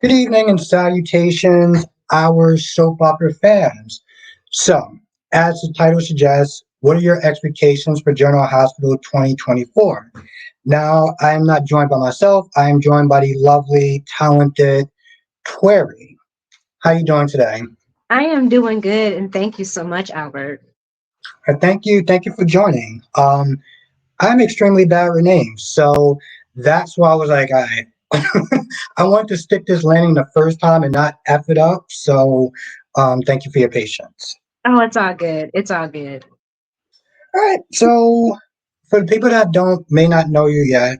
Good evening and salutations, our soap opera fans. So, as the title suggests, what are your expectations for General Hospital 2024? Now, I am not joined by myself. I am joined by the lovely, talented Query. How you doing today? I am doing good, and thank you so much, Albert. Thank you for joining. I'm extremely bad with names, so that's why I was like, I want to stick this landing the first time and not f it up. So, thank you for your patience. Oh, it's all good. It's all good. All right. So, for the people that don't may not know you yet,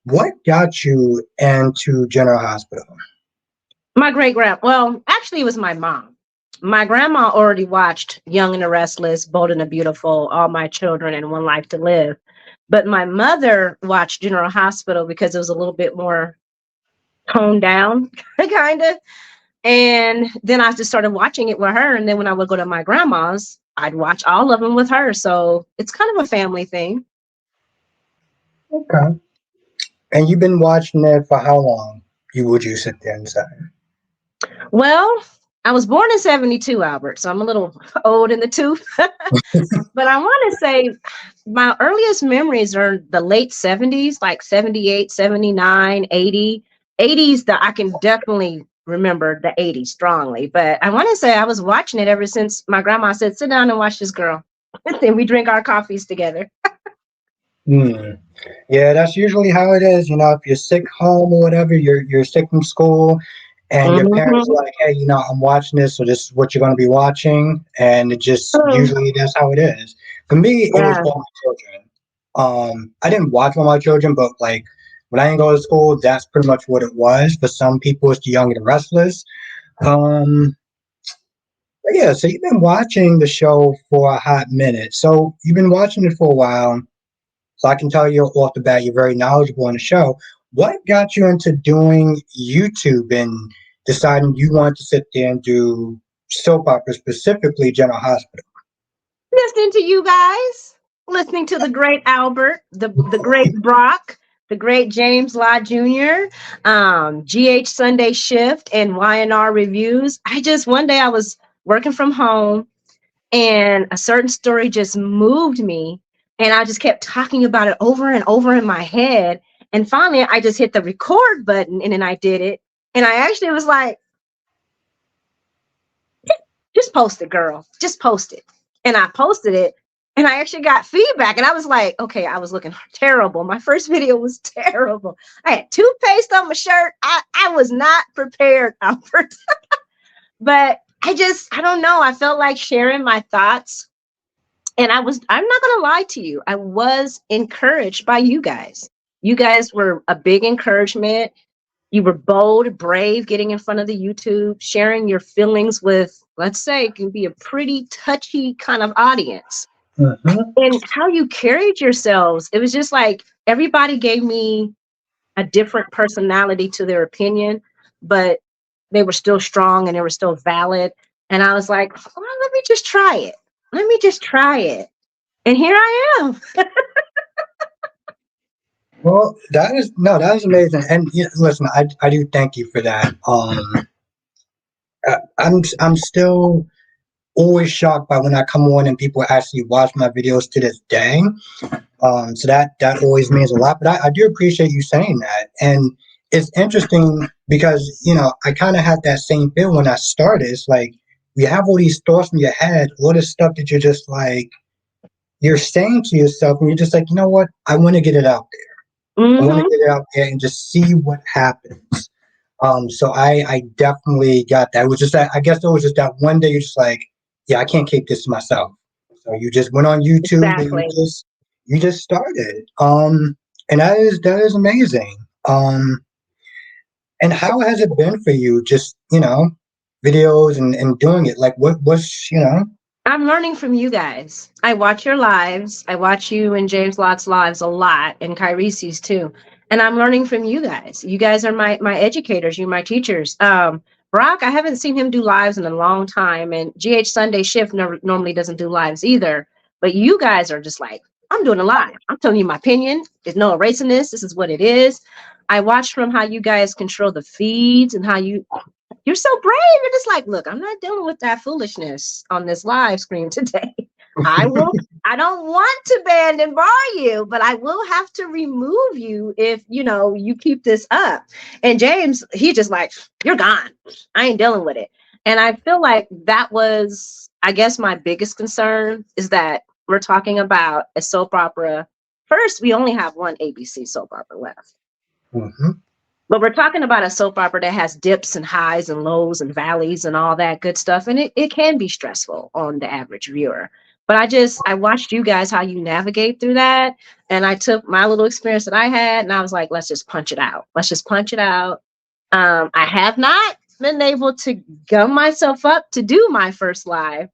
what got you into General Hospital? My great grand, well, actually, it was my mom. My grandma already watched Young and the Restless, Bold and the Beautiful, All My Children, and One Life to Live. But my mother watched General Hospital because it was a little bit more toned down, kind of. And then I just started watching it with her. And then when I would go to my grandma's, I'd watch all of them with her. So it's kind of a family thing. Okay. And you've been watching it for how long? Would you sit there and say? Well, I was born in 72, Albert, so I'm a little old in the tooth. But I want to say my earliest memories are the late 70s, like 78, 79, 80. 80s that I can definitely remember the 80s strongly. But I want to say I was watching it ever since my grandma said, sit down and watch this girl. And we drink our coffees together. Hmm. Yeah, that's usually how it is. If you're sick home or whatever, you're sick from school, and your parents are Mhm. like, "Hey, I'm watching this, so this is what you're going to be watching," and it just Mm. usually that's how it is. For me, it was Yeah. All My Children. I didn't watch All My Children, but like when I didn't go to school, that's pretty much what it was. For some people, it's The Young and the Restless. Um, but yeah, so you've been watching the show for a hot minute. So you've been watching it for a while. So I can tell you off the bat, you're very knowledgeable on the show. What got you into doing YouTube and deciding you wanted to sit there and do soap opera, specifically General Hospital? Listening to you guys, listening to the great Albert, the great Brock, the great James Law Jr., GH Sunday Shift, and YNR Reviews. I just, one day I was working from home and a certain story just moved me. And I just kept talking about it over and over in my head. And finally, I just hit the record button and then I did it. And I actually was like, just post it, girl. Just post it. And I posted it and I actually got feedback. And I was like, okay, I was looking terrible. My first video was terrible. I had toothpaste on my shirt. I was not prepared, Albert. But I don't know. I felt like sharing my thoughts. And I'm not going to lie to you. I was encouraged by you guys. You guys were a big encouragement. You were bold, brave, getting in front of the YouTube, sharing your feelings with, let's say, it can be a pretty touchy kind of audience. Mm-hmm. And how you carried yourselves, it was just like everybody gave me a different personality to their opinion, but they were still strong and they were still valid. And I was like, well, let me just try it. Let me just try it. And here I am. Well, that is no, that is amazing. And listen, I do thank you for that. I'm still always shocked by when I come on and people actually watch my videos to this day. So that always means a lot. But I do appreciate you saying that. And it's interesting because, I kind of had that same feel when I started. It's like you have all these thoughts in your head, all this stuff that you're just like, you're saying to yourself, and you're just like, you know what? I want to get it out there. I want to Mm-hmm. get it out there and just see what happens. So I definitely got that. It was just that, I guess it was just that one day you're just like, yeah, I can't keep this to myself. So you just went on YouTube and Exactly. you just started. And that is amazing. And how has it been for you? Just, videos and doing it. Like what's. I'm learning from you guys. I watch your lives. I watch you and James Lott's lives a lot, and Kyrie's too. And I'm learning from you guys. You guys are my educators. You're my teachers. Brock, I haven't seen him do lives in a long time, and GH Sunday Shift normally doesn't do lives either. But you guys are just like I'm doing a live. I'm telling you my opinion. There's no erasing this. This is what it is. I watched from how you guys control the feeds and how you're so brave. You're just like, look, I'm not dealing with that foolishness on this live stream today. I don't want to ban and bar you, but I will have to remove you if you keep this up. And James, he just like, you're gone. I ain't dealing with it. And I feel like that was, I guess, my biggest concern is that we're talking about a soap opera. First, we only have one ABC soap opera left. Mm-hmm. But we're talking about a soap opera that has dips and highs and lows and valleys and all that good stuff. And it can be stressful on the average viewer. But I watched you guys, how you navigate through that. And I took my little experience that I had and I was like, let's just punch it out. Let's just punch it out. I have not been able to gum myself up to do my first live.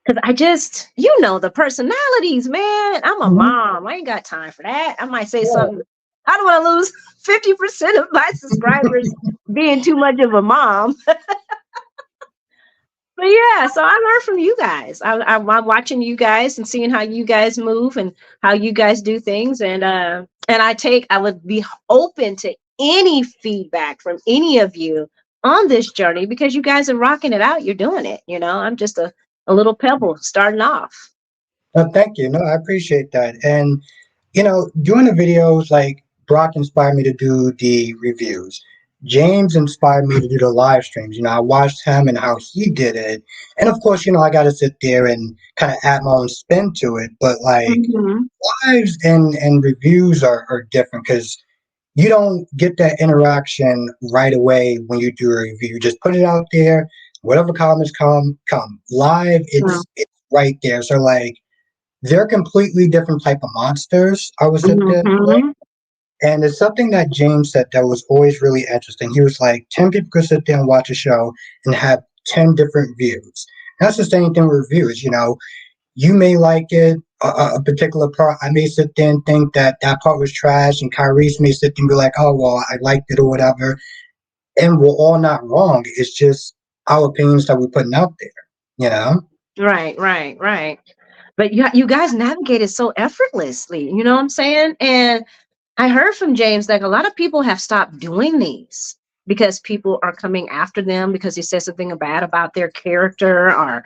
Because the personalities, man. I'm a mom. I ain't got time for that. I might say something. I don't want to lose 50% of my subscribers being too much of a mom. But yeah, so I learned from you guys. I'm watching you guys and seeing how you guys move and how you guys do things. And I would be open to any feedback from any of you on this journey because you guys are rocking it out. You're doing it. I'm just a little pebble starting off. Thank you. No, I appreciate that. And, doing the videos, like Brock inspired me to do the reviews. James inspired me to do the live streams. I watched him and how he did it. And of course, I got to sit there and kind of add my own spin to it. But like lives and reviews are different because you don't get that interaction right away when you do a review. You just put it out there. Whatever comments come. Live, it's right there. So like, they're completely different type of monsters. I would sit there. And it's something that James said that was always really interesting. He was like, 10 people could sit there and watch a show and have 10 different views. And that's the same thing with reviews. You may like it, a particular part. I may sit there and think that part was trash, and Kyrie's may sit there and be like, oh, well, I liked it or whatever. And we're all not wrong. It's just our opinions that we're putting out there, Right. But you guys navigated so effortlessly, you know what I'm saying? And I heard from James that a lot of people have stopped doing these because people are coming after them because they said something bad about their character or,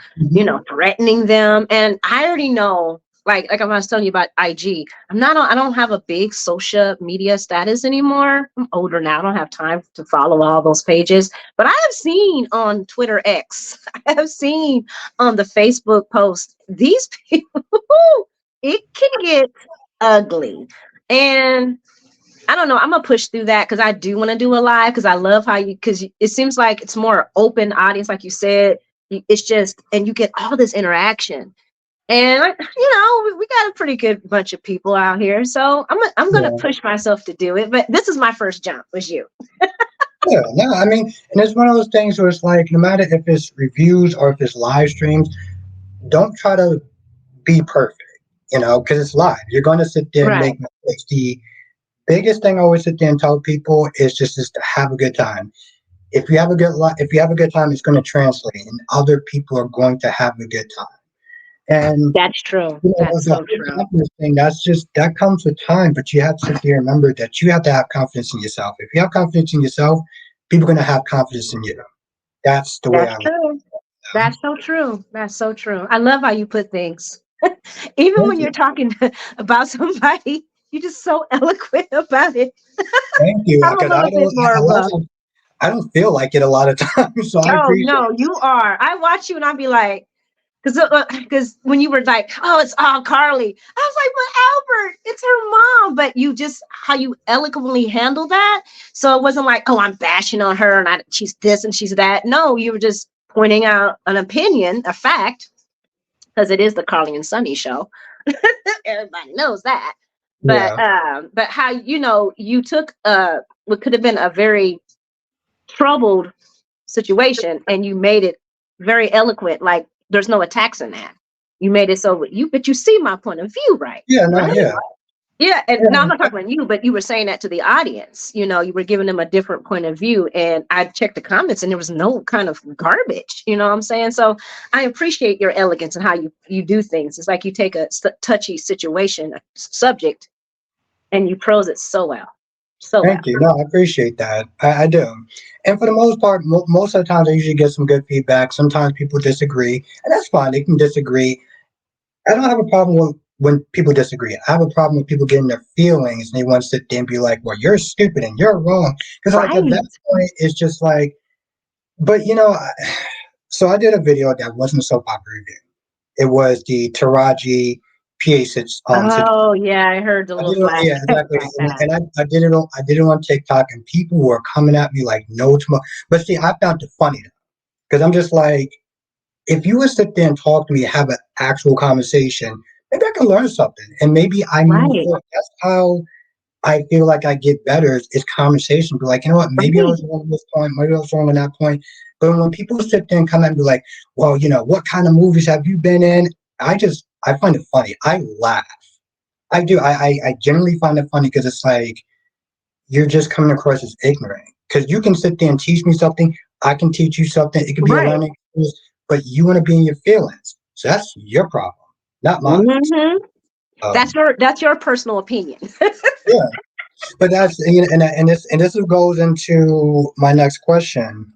threatening them. And I already know, like I was telling you about IG, I don't have a big social media status anymore. I'm older now. I don't have time to follow all those pages. But I have seen on Twitter X, I have seen on the Facebook post, these people, it can get ugly. And I don't know. I'm gonna push through that because I do want to do a live because I love because it seems like it's more open audience, like you said. It's just, and you get all this interaction, and we got a pretty good bunch of people out here. So I'm gonna push myself to do it. But this is my first jump. Was you? Yeah, no, I mean, and it's one of those things where it's like, no matter if it's reviews or if it's live streams, don't try to be perfect, because it's live. You're going to sit there and make mistakes. The biggest thing I always sit there and tell people is just to have a good time. If you have a good time, it's going to translate, and other people are going to have a good time. And that's true. That's so true. Thing, that comes with time, but you have to sit there and remember that you have to have confidence in yourself. If you have confidence in yourself, people are going to have confidence in you. That's the way I look. That's so true. That's so true. I love how you put things. Even when you're talking about somebody, you're just so eloquent about it. Thank you. I'm a little bit more I don't feel like it a lot of times, so I appreciate no, you are. I watch you and I'll be like, because when you were like, oh, it's all Carly, I was like, but Albert, it's her mom. But you just how you eloquently handle that. So it wasn't like, oh, I'm bashing on her and she's this and she's that. No, you were just pointing out an opinion, a fact, because it is the Carly and Sunny show. Everybody knows that. But how you took what could have been a very troubled situation and you made it very eloquent, like there's no attacks in that. You made it but you see my point of view, right? Yeah, no, yeah. Yeah, and now I'm not Yeah, talking about you, but you were saying that to the audience. You know, you were giving them a different point of view, and I checked the comments, and there was no kind of garbage. You know what I'm saying? So I appreciate your elegance and how you do things. It's like you take a touchy situation, a subject, and you prose it so well, so well. thank you. No, I appreciate that. I do. And for the most part, most of the times I usually get some good feedback. Sometimes people disagree, and that's fine. They can disagree. I don't have a problem with when people disagree. I have a problem with people getting their feelings and they want to sit there and be like, well, you're stupid and you're wrong. Because, like, at that Right, point, it's just like, but so I did a video that wasn't a soap opera review. It was the Taraji PA situation. oh yeah, I heard the I little did it, yeah, flashback exactly, about that. and I did it on TikTok, and people were coming at me like no tomorrow. But see, I found it funny because I'm just like, if you would sit there and talk to me, have an actual conversation, maybe I can learn something, and maybe I move Right, forward. That's how I feel like I get better is conversation. Be like, you know what? Maybe I right, was wrong at this point. Maybe I was wrong on that point. But when people sit there and come and be like, well, what kind of movies have you been in? I find it funny. I laugh. I do. I generally find it funny because it's like you're just coming across as ignorant. Because you can sit there and teach me something. I can teach you something. It could be a right. learning experience, but you want to be in your feelings. So that's your problem, not mine. Hmm. Um, That's your personal opinion. yeah. But that's and this goes into my next question.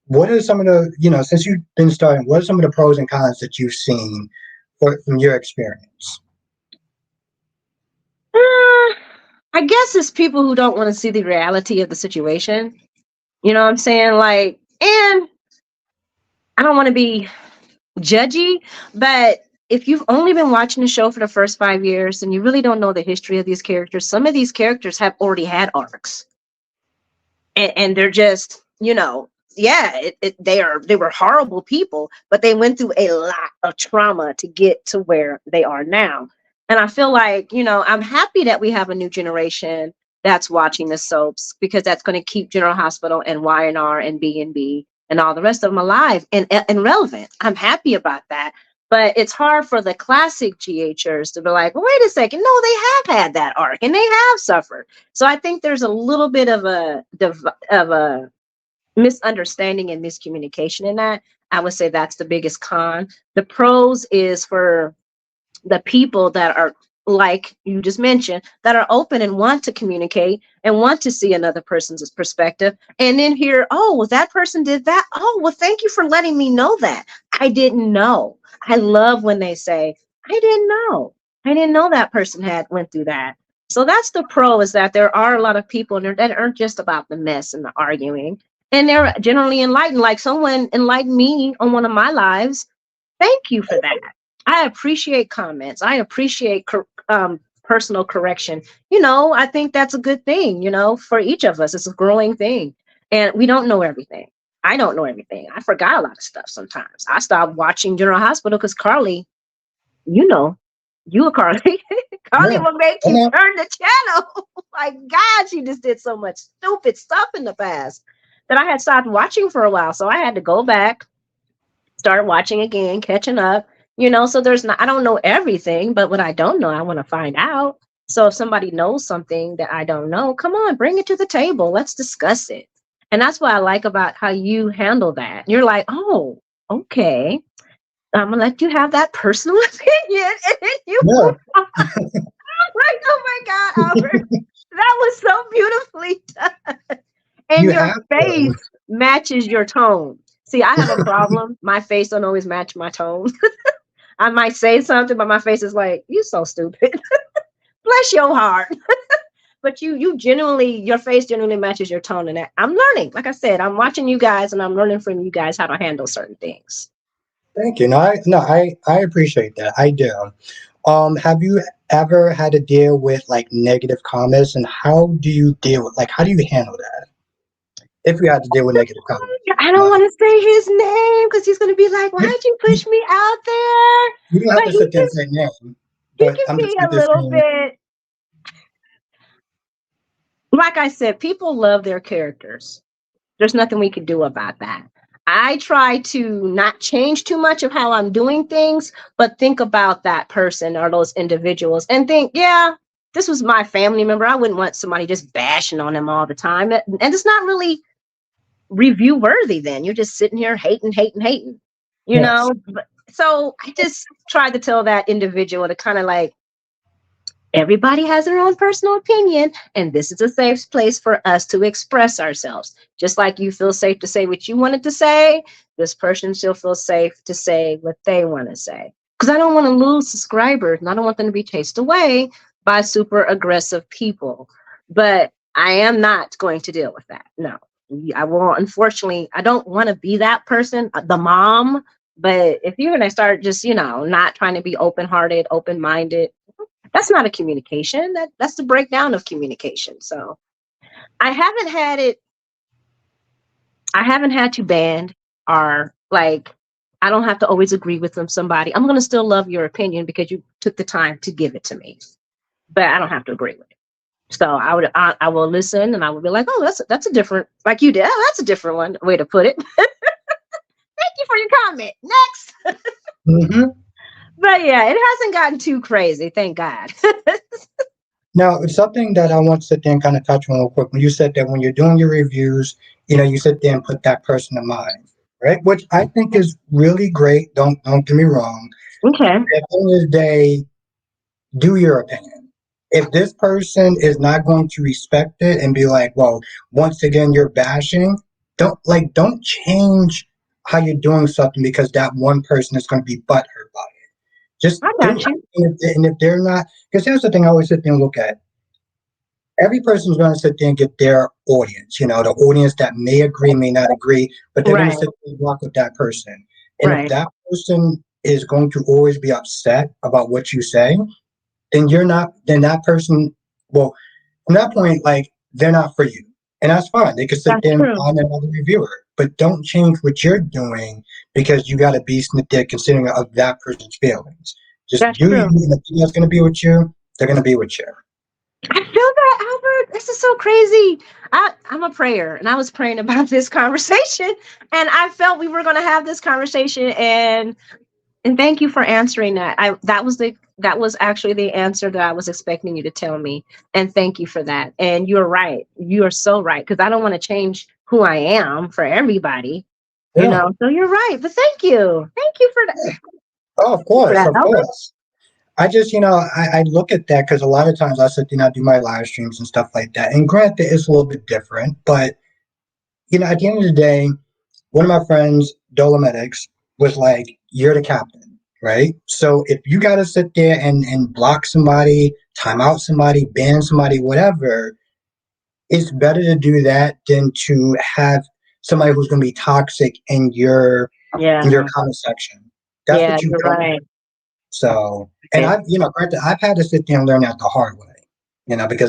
What are some of the since you've been starting, what are some of the pros and cons that you've seen from your experience? I guess it's people who don't want to see the reality of the situation. You know what I'm saying? Like, and I don't want to be judgy, but if you've only been watching the show for the first 5 years and you really don't know the history of these characters, some of these characters have already had arcs, and they're just, yeah, they were horrible people, but they went through a lot of trauma to get to where they are now. And I feel like, I'm happy that we have a new generation that's watching the soaps, because that's going to keep General Hospital and Y&R and B&B and all the rest of them alive and relevant. I'm happy about that. But it's hard for the classic GHers to be like, well, wait a second, no, they have had that arc and they have suffered. So I think there's a little bit of a misunderstanding and miscommunication in that. I would say that's the biggest con. The pros is for the people that are, like you just mentioned, that are open and want to communicate and want to see another person's perspective, and then hear, oh, well, that person did that. Oh, well, thank you for letting me know that. I didn't know. I love when they say, I didn't know. I didn't know that person had went through that. So that's the pro, is that there are a lot of people in there that aren't just about the mess and the arguing. And they're generally enlightened. Like someone enlightened me on one of my lives. Thank you for that. I appreciate comments. I appreciate personal correction. I think that's a good thing, for each of us. It's a growing thing. And we don't know everything. I don't know everything. I forgot a lot of stuff sometimes. I stopped watching General Hospital because Carly, you know, you a Carly. Carly Yeah, will make I you know. turn the channel. My God, she just did so much stupid stuff in the past that I had stopped watching for a while. So I had to go back, start watching again, catching up, so there's not, I don't know everything, but what I don't know, I want to find out. So if somebody knows something that I don't know, come on, bring it to the table. Let's discuss it. And that's what I like about how you handle that. You're like, oh, okay. I'm gonna let you have that personal opinion, and then you Yeah, move on. Like, oh my God, Albert, that was so beautifully done. And you your have to. face matches your tone. See, I have a problem. My face don't always match my tone. I might say something, but my face is like, "You so stupid." Bless your heart. But you genuinely, your face genuinely matches your tone, and that I'm learning. Like I said, I'm watching you guys, and I'm learning from you guys how to handle certain things. Thank you. No, I appreciate that. I do. Have you ever had to deal with like negative comments, and how do you handle that if you had to deal with negative comments? I don't want to say his name because he's gonna be like, You, "Why'd you you, push me out there?" you don't have But to sit there and say name, he but can I'm be just a little saying. bit, like I said, people love their characters. There's nothing we can do about that. I try to not change too much of how I'm doing things, but think about that person or those individuals and think, yeah, this was my family member. I wouldn't want somebody just bashing on them all the time. And it's not really review worthy then. You're just sitting here hating, hating, hating, you Yes. know? So I just try to tell that individual to kind of like, everybody has their own personal opinion, and this is a safe place for us to express ourselves. Just like you feel safe to say what you wanted to say, this person still feels safe to say what they want to say. Because I don't want to lose subscribers and I don't want them to be chased away by super aggressive people. But I am not going to deal with that. No, I won't. Unfortunately, I don't want to be that person, the mom. But if you're going to start just, not trying to be open hearted, open minded, that's not a communication. That's the breakdown of communication. So I haven't had it. I haven't had to ban or like. I don't have to always agree with somebody. I'm gonna still love your opinion because you took the time to give it to me, but I don't have to agree with it. So I will listen and I will be like, oh, that's a different, like you did. Oh, that's a different way to put it. Thank you for your comment. Next. Hmm. But yeah, it hasn't gotten too crazy. Thank God. Now, it's something that I want to sit there and kind of touch on real quick. When you said that when you're doing your reviews, you sit there and put that person in mind, right? Which I think is really great. Don't get me wrong. Okay. At the end of the day, do your opinion. If this person is not going to respect it and be like, well, once again, you're bashing, don't change how you're doing something because that one person is going to be butthurt by it. Just I do got it. you. And if they're not, because here's the thing I always sit there and look at. Every person's going to sit there and get their audience, the audience that may agree, may not agree, but they're going to Right. sit there and rock with that person. And if Right. that person is going to always be upset about what you say, then you're not, then that person, well, from that point, like, they're not for you. And that's fine. They could sit That's there and true. find another reviewer, but don't change what you're doing because you got to be there considering of that person's feelings. Just That's do you, true. and if that's going to be with you, they're going to be with you. I feel that, Albert. This is so crazy. I'm a prayer, and I was praying about this conversation, and I felt we were going to have this conversation. And thank you for answering that. That was actually the answer that I was expecting you to tell me. And thank you for that. And you're right. You are so right because I don't want to change who I am for everybody. Yeah. So you're right. But thank you. Thank you for that. Oh, of For course, that, of Albert. course. I just, I look at that because a lot of times I sit there and I do my live streams and stuff like that. And granted, it's a little bit different, but, at the end of the day, one of my friends, Dolometics, was like, "You're the captain, right? So if you got to sit there and block somebody, time out somebody, ban somebody, whatever, it's better to do that than to have somebody who's going to be toxic in your Yeah. comment section. That's Yeah, what you you're don't right. want. So, and Okay. granted, I've had to sit there and learn that the hard way, because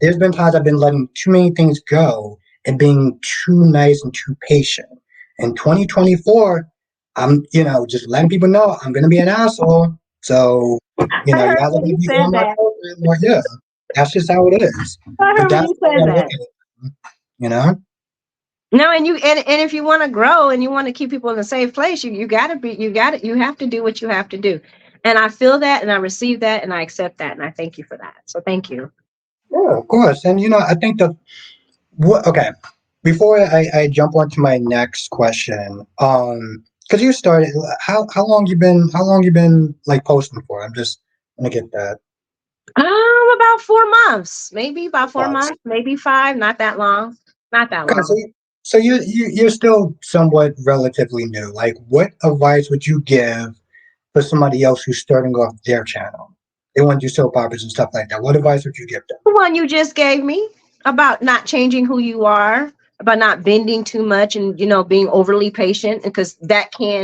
there's been times I've been letting too many things go and being too nice and too patient. In 2024, I'm, just letting people know I'm going to be an asshole. So, I you heard guys are when going to you be said on my that. program or yeah, that's just how it is. I But heard when that's you the way said I'm that. looking at it, you know? No, and if you want to grow and you want to keep people in a safe place, you gotta be you have to do what you have to do. And I feel that and I receive that and I accept that and I thank you for that. So thank you. Yeah, of course. And, I think okay, before I jump on to my next question, because you started, how long you been like posting for? I'm just gonna get that. About 4 months, maybe about four Thoughts. months, maybe five, not that long. Not that Okay, so long. you're still somewhat relatively new. Like, what advice would you give for somebody else who's starting off their channel? They want to do soap operas and stuff like that. What advice would you give them? The one you just gave me about not changing who you are, about not bending too much and being overly patient because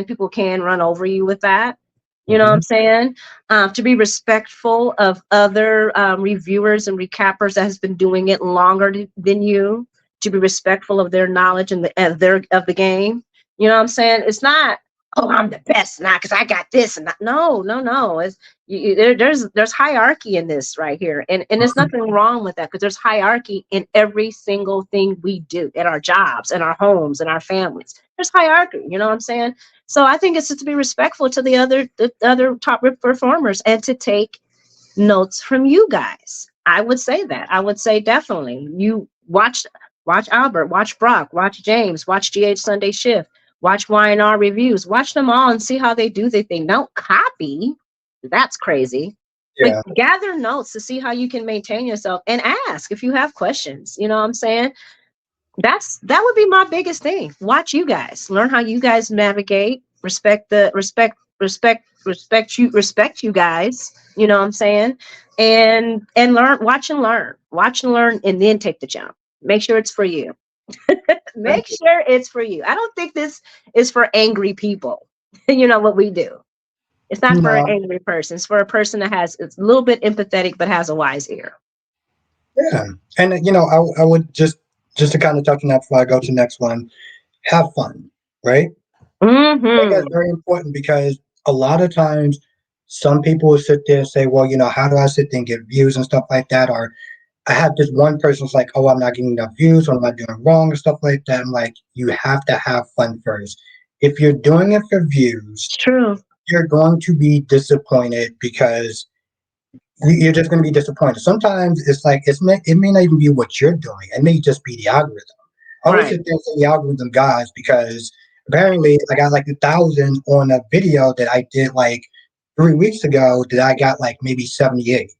people can run over you with that. You know what I'm Hmm. saying? To be respectful of other reviewers and recappers that has been doing it longer than you. To be respectful of their knowledge and of the game. You know what I'm saying? It's not. oh, I'm the best now because I got this and that. No, no, no. It's there's hierarchy in this right here, and there's nothing wrong with that because there's hierarchy in every single thing we do at our jobs, in our homes, in our families. There's hierarchy. You know what I'm saying? So I think it's just to be respectful to the other top performers and to take notes from you guys. I would say that. I would say definitely. You watch Albert, watch Brock, watch James, watch GH Sunday Shift, watch Y&R reviews, watch them all and see how they do their thing. Don't copy. That's crazy. But Yeah. gather notes to see how you can maintain yourself and ask if you have questions. You know what I'm saying? That would be my biggest thing. Watch you guys. Learn how you guys navigate. Respect you guys. You know what I'm saying? And learn, watch and learn. Watch and learn and then take the jump. Make sure it's for you. Thank Make you. sure it's for you. I don't think this is for angry people. You know what we do. It's not for an No, angry person. It's for a person that has it's a little bit empathetic but has a wise ear. yeah. And I would just to kind of touch on that before I go to the next one, have fun, right? I think that's Mm-hmm. very important because a lot of times some people will sit there and say, well, how do I sit there and get views and stuff like that? Or I have this one person's like, oh, I'm not getting enough views, or am I doing wrong and stuff like that. I'm like, you have to have fun first. If you're doing it for views, It's true. you're going to be disappointed because you're just going to be disappointed. Sometimes it's like it may not even be what you're doing. It may just be the algorithm. I always Right. sit there and say the algorithm guys because apparently I got like 1,000 on a video that I did like 3 weeks ago that I got like maybe 78.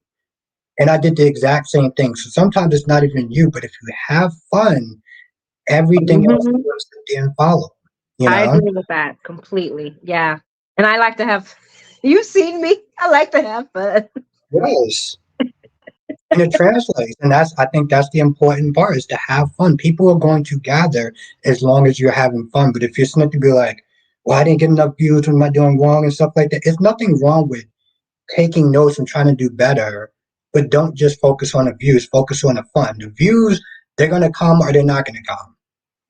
And I did the exact same thing. So sometimes it's not even you, but if you have fun, everything else Mhm. will sit there and follow. You I know? agree with that completely. Yeah. And I like to have, you've seen me. I like to have fun. Yes. And it translates. And I think that's the important part is to have fun. People are going to gather as long as you're having fun. But if you're sneaky, be like, well, I didn't get enough views. What am I doing wrong and stuff like that? There's nothing wrong with taking notes and trying to do better, but don't just focus on the views. Focus on the fun. The views, they're going to come or they're not going to come.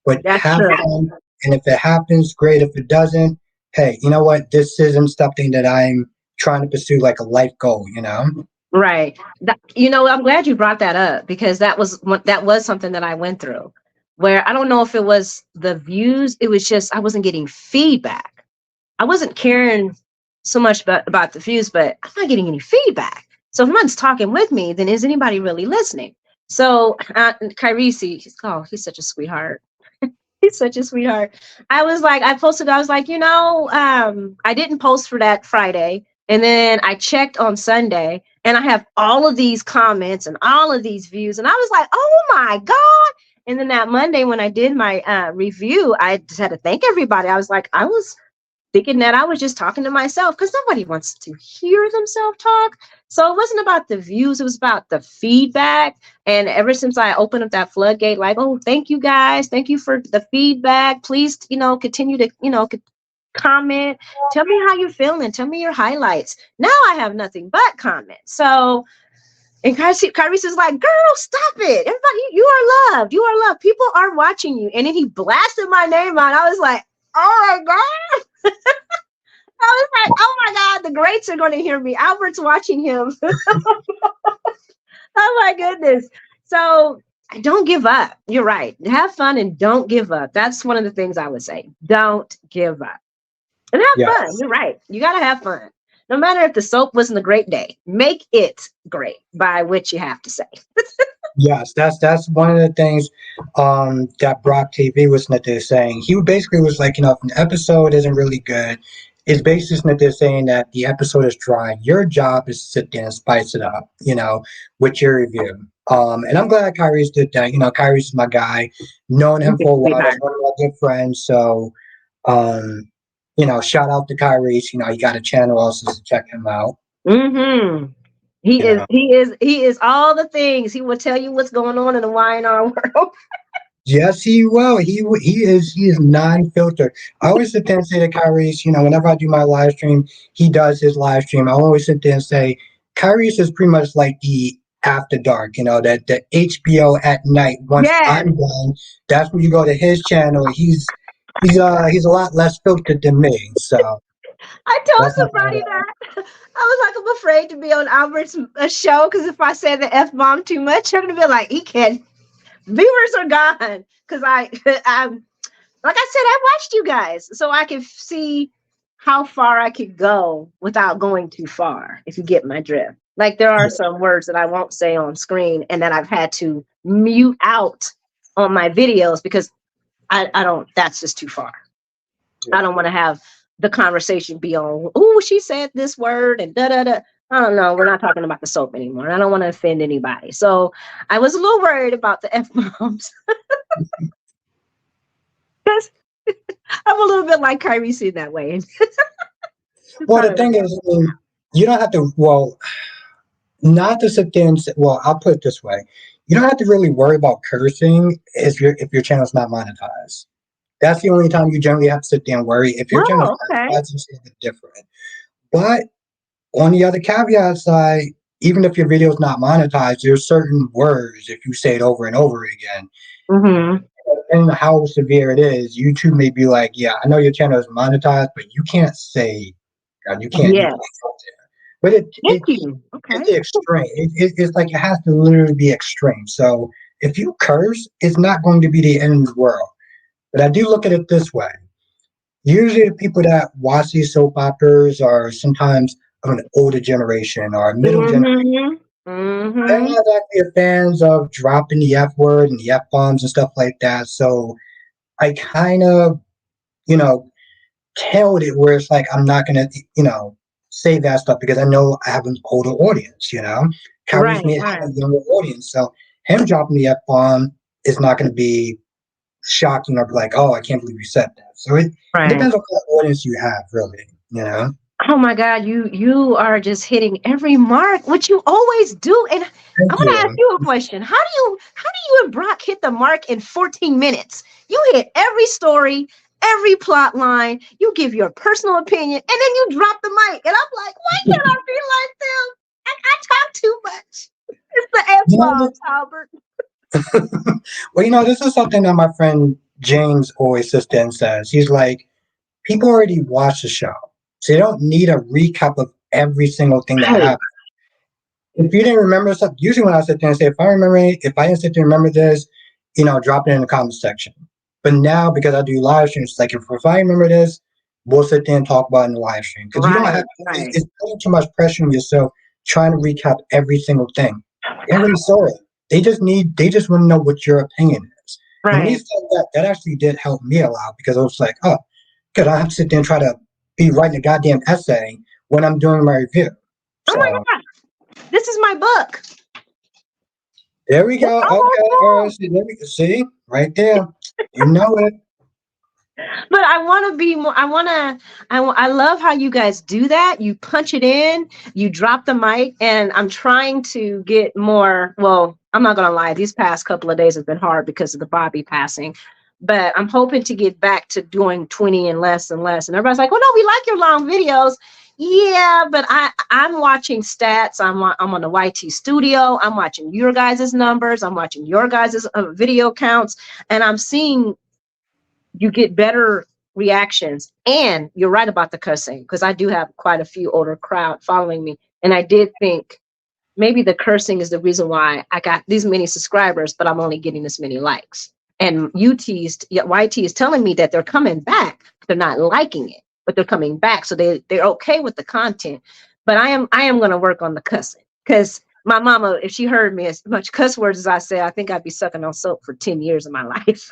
But That's have true. fun. And if it happens, great. If it doesn't, hey, you know what? This isn't something that I'm trying to pursue like a life goal. Right. I'm glad you brought that up because that was something that I went through where I don't know if it was the views, it was just I wasn't getting feedback. I wasn't caring so much about the views, but I'm not getting any feedback. So if no one's talking with me, then is anybody really listening? So Kyrese, he's such a sweetheart. He's such a sweetheart. I was like, I didn't post for that Friday. And then I checked on Sunday and I have all of these comments and all of these views. And I was like, oh my God. And then that Monday when I did my review, I just had to thank everybody. I was thinking that I was just talking to myself because nobody wants to hear themselves talk. So it wasn't about the views, it was about the feedback. And ever since I opened up that floodgate, like, oh, thank you guys. Thank you for the feedback. Please, continue to, comment. Tell me how you're feeling. Tell me your highlights. Now I have nothing but comments. So, and Kyrese is like, girl, stop it. Everybody, you are loved. You are loved. People are watching you. And then he blasted my name out. I was like, oh my God. I was like, oh my God, the greats are going to hear me. Albert's watching him. Oh my goodness. So don't give up. You're right. Have fun and don't give up. That's one of the things I would say. Don't give up. And have fun. Yes. You're right. You got to have fun. No matter if the soap wasn't a great day, make it great by which you have to say. Yes, that's one of the things that Brock TV was that they're saying. He basically was like, if an episode isn't really good, it's basically that they're saying that the episode is dry. Your job is to sit there and spice it up, with your review. And I'm glad Kyrie's did that. Kyrie's my guy. Known him for a while. That's Sweetheart. one of my good friends. So, um, shout out to Kyrie's. He got a channel also to check him out. Mm-hmm. He You is, know. he is, he is all the things. He will tell you what's going on in the Y&R world. Yes, he will. He is non-filtered. I always sit there and say to Kyrie's, whenever I do my live stream, he does his live stream. I always sit there and say, Kyrie's is pretty much like the after dark, that the HBO at night. Once Yes. I'm done, that's when you go to his channel. He's a lot less filtered than me, so I told that's not gonna somebody lie. that. I was like, I'm afraid to be on Albert's show because if I say the F bomb too much, they're gonna be like, he can't. Viewers are gone because I'm like I said, I watched you guys so I could see how far I could go without going too far. If you get my drift, like there are Yeah, some words that I won't say on screen and that I've had to mute out on my videos because I don't. That's just too far. yeah. I don't want to have the conversation be on, oh, she said this word and da da da. I don't know. We're not talking about the soap anymore. I don't want to offend anybody. So I was a little worried about the F bombs because I'm a little bit like Kyrie in that way. Well, the thing is, I mean, you don't have to. Well, not to sit there and say, well, I'll put it this way: you don't have to really worry about cursing if your channel's not monetized. That's the only time you generally have to sit there and worry. If your channel's Oh, okay. monetized, it's a bit different. But on the other caveat side, even if your video is not monetized, there's certain words, if you say it over and over again, Mm-hmm. depending on how severe it is, YouTube may be like, yeah, I know your channel is monetized, but you can't say, you can't use Yeah. that out there. But Thank you. Okay. it's the extreme. It's like it has to literally be extreme. So if you curse, it's not going to be the end of the world. But I do look at it this way. Usually the people that watch these soap operas are sometimes of an older generation or a middle generation. Mm-hmm. They're Mm-hmm. not actually fans of dropping the F word and the F bombs and stuff like that. So I kind of, you know, tailed it where it's like I'm not gonna, say that stuff because I know I have an older audience, Kyrie's Right, may have right, a younger audience. So him dropping the F bomb is not gonna be shocking or be like, oh, I can't believe you said that. So it right. depends on what audience you have, really. Oh my God, you are just hitting every mark, which you always do. And I Thank want to ask you. you a question. How do you and Brock hit the mark in 14 minutes? You hit every story, every plot line, you give your personal opinion, and then you drop the mic. And I'm like, why can't I be like them? I talk too much. It's the F You know, bombs, Albert. well, this is something that my friend James always sits there and says. He's like, people already watch the show, so they don't need a recap of every single thing that Right, happened. If you didn't remember something, usually when I sit there and say, if I didn't sit there and remember this, drop it in the comment section. But now, because I do live streams, it's like if I remember this, we'll sit there and talk about it in the live stream. Because you don't right, have, right, it's putting too much pressure on yourself trying to recap every single thing. They already saw it. They just want to know what your opinion is. And when he right. said that, that actually did help me a lot because I was like, oh, because I have to sit there and try to be writing a goddamn essay when I'm doing my review. Oh my So God, this is my book. there we It's go. almost Okay. All right. full. See, see right there. You know it. But I want to be more. I love how you guys do that. You punch it in, you drop the mic, and I'm trying to get more. Well, I'm not going to lie. These past couple of days have been hard because of the Bobby passing. But I'm hoping to get back to doing 20 and less and less. And everybody's like, well, no, we like your long videos. Yeah, but I'm watching stats. I'm on the YT studio. I'm watching your guys' numbers. I'm watching your guys' video counts. And I'm seeing you get better reactions. And you're right about the cussing because I do have quite a few older crowd following me. And I did think maybe the cursing is the reason why I got these many subscribers, but I'm only getting this many likes. And YT is telling me that they're coming back. They're not liking it, but they're coming back. So they're okay with the content. But I am going to work on the cussing because my mama, if she heard me as much cuss words as I say, I think I'd be sucking on soap for 10 years of my life.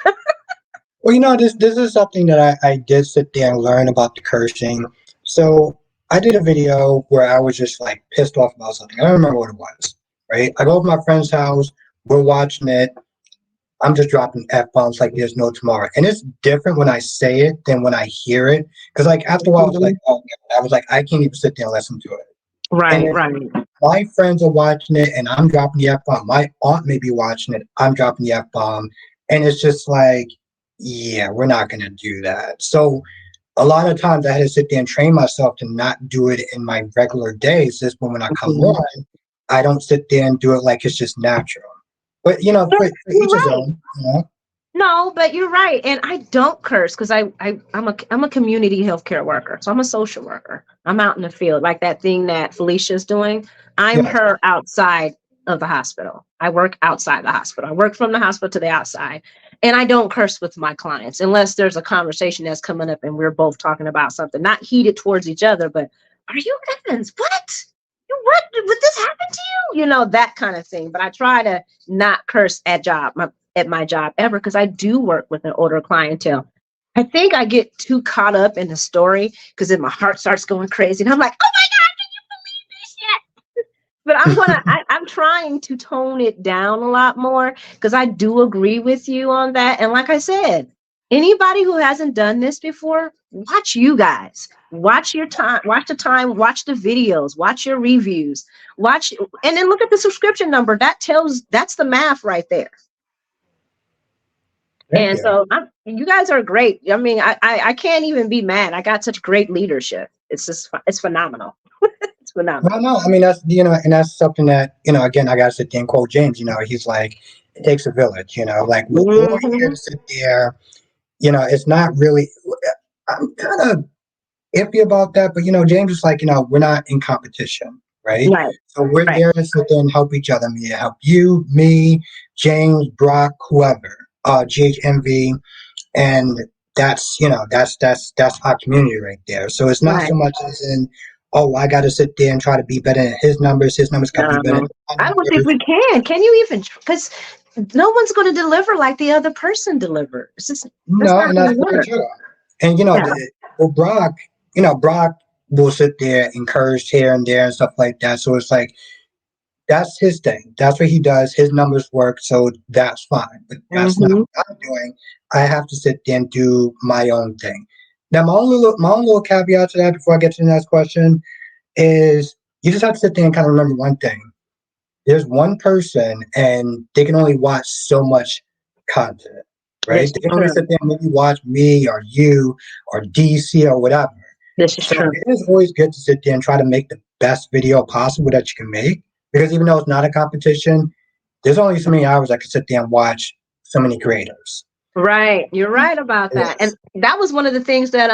Well, this is something that I did sit there and learn about the cursing. So I did a video where I was just like pissed off about something. I don't remember what it was. Right? I go to my friend's house. We're watching it. I'm just dropping f bombs like there's no tomorrow, and it's different when I say it than when I hear it. Because like after a while, I was like, oh, God. I was like, I can't even sit there and listen to it. And Right, if right, my friends are watching it and I'm dropping the F bomb. My aunt may be watching it. I'm dropping the F bomb. And it's just like, yeah, we're not going to do that. So a lot of times I had to sit there and train myself to not do it in my regular days. Just when I come mhm. on, I don't sit there and do it like it's just natural. But, for You're each his right. own. No, but you're right, and I don't curse because I'm a community healthcare worker, so I'm a social worker. I'm out in the field, like that thing that Felicia's doing. I'm Yes. her outside of the hospital. I work outside the hospital. I work from the hospital to the outside, and I don't curse with my clients unless there's a conversation that's coming up and we're both talking about something, not heated towards each other, but are you Evans? What? What? Would this happen to you? You know, that kind of thing. But I try to not curse at my job ever because I do work with an older clientele. I think I get too caught up in the story because then my heart starts going crazy and I'm like, oh my God, can you believe this yet? But I'm trying to tone it down a lot more because I do agree with you on that. And like I said, anybody who hasn't done this before, watch you guys. Watch your time, watch the time, watch the videos, watch your reviews, watch, and then look at the subscription number. That's the math right there. Thank And you. so you guys are great. I mean, I can't even be mad. I got such great leadership. It's just, it's phenomenal. It's Well, phenomenal. no, I mean that's and that's something that again I gotta sit there and quote James. He's like, it takes a village. Like we're only here to Mhm. sit there. It's not really. I'm kind of iffy about that, but James is like, we're not in competition, right? Right, So we're right, there to sit there and help each other. Me to help you, me, James, Brock, whoever, GHMV, and that's our community right there. So it's not right. so much as in, oh, I got to sit there and try to be better than his numbers got to be better than No, my I don't think numbers. we can. Can you even? Because no one's going to deliver like the other person delivers. That's No, not and going that's to very work. true. And Yeah. well, Brock will sit there, encourage here and there and stuff like that. So it's like that's his thing. That's what he does. His numbers work, so that's fine. But that's not Hmm. what I'm doing. I have to sit there and do my own thing. Now, my own little caveat to that before I get to the next question is you just have to sit there and kind of remember one thing. There's one person and they can only watch so much content, right? This They is can only true. sit there and maybe watch me or you or DC or whatever. This is So true. it is always good to sit there and try to make the best video possible that you can make. Because even though it's not a competition, there's only so many hours I can sit there and watch so many creators. Right. You're right about that. And Yes. that was one of the things that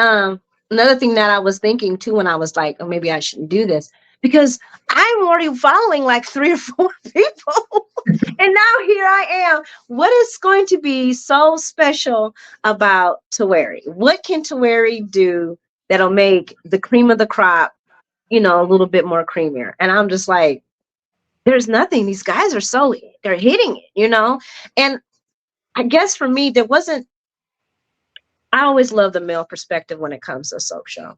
another thing that I was thinking too when I was like, oh, maybe I shouldn't do this because I'm already following like three or four people. And now here I am. What is going to be so special about Taweri? What can Taweri do that'll make the cream of the crop, a little bit more creamier? And I'm just like, there's nothing. These guys are they're hitting it. And I guess for me, I always love the male perspective when it comes to a soap show.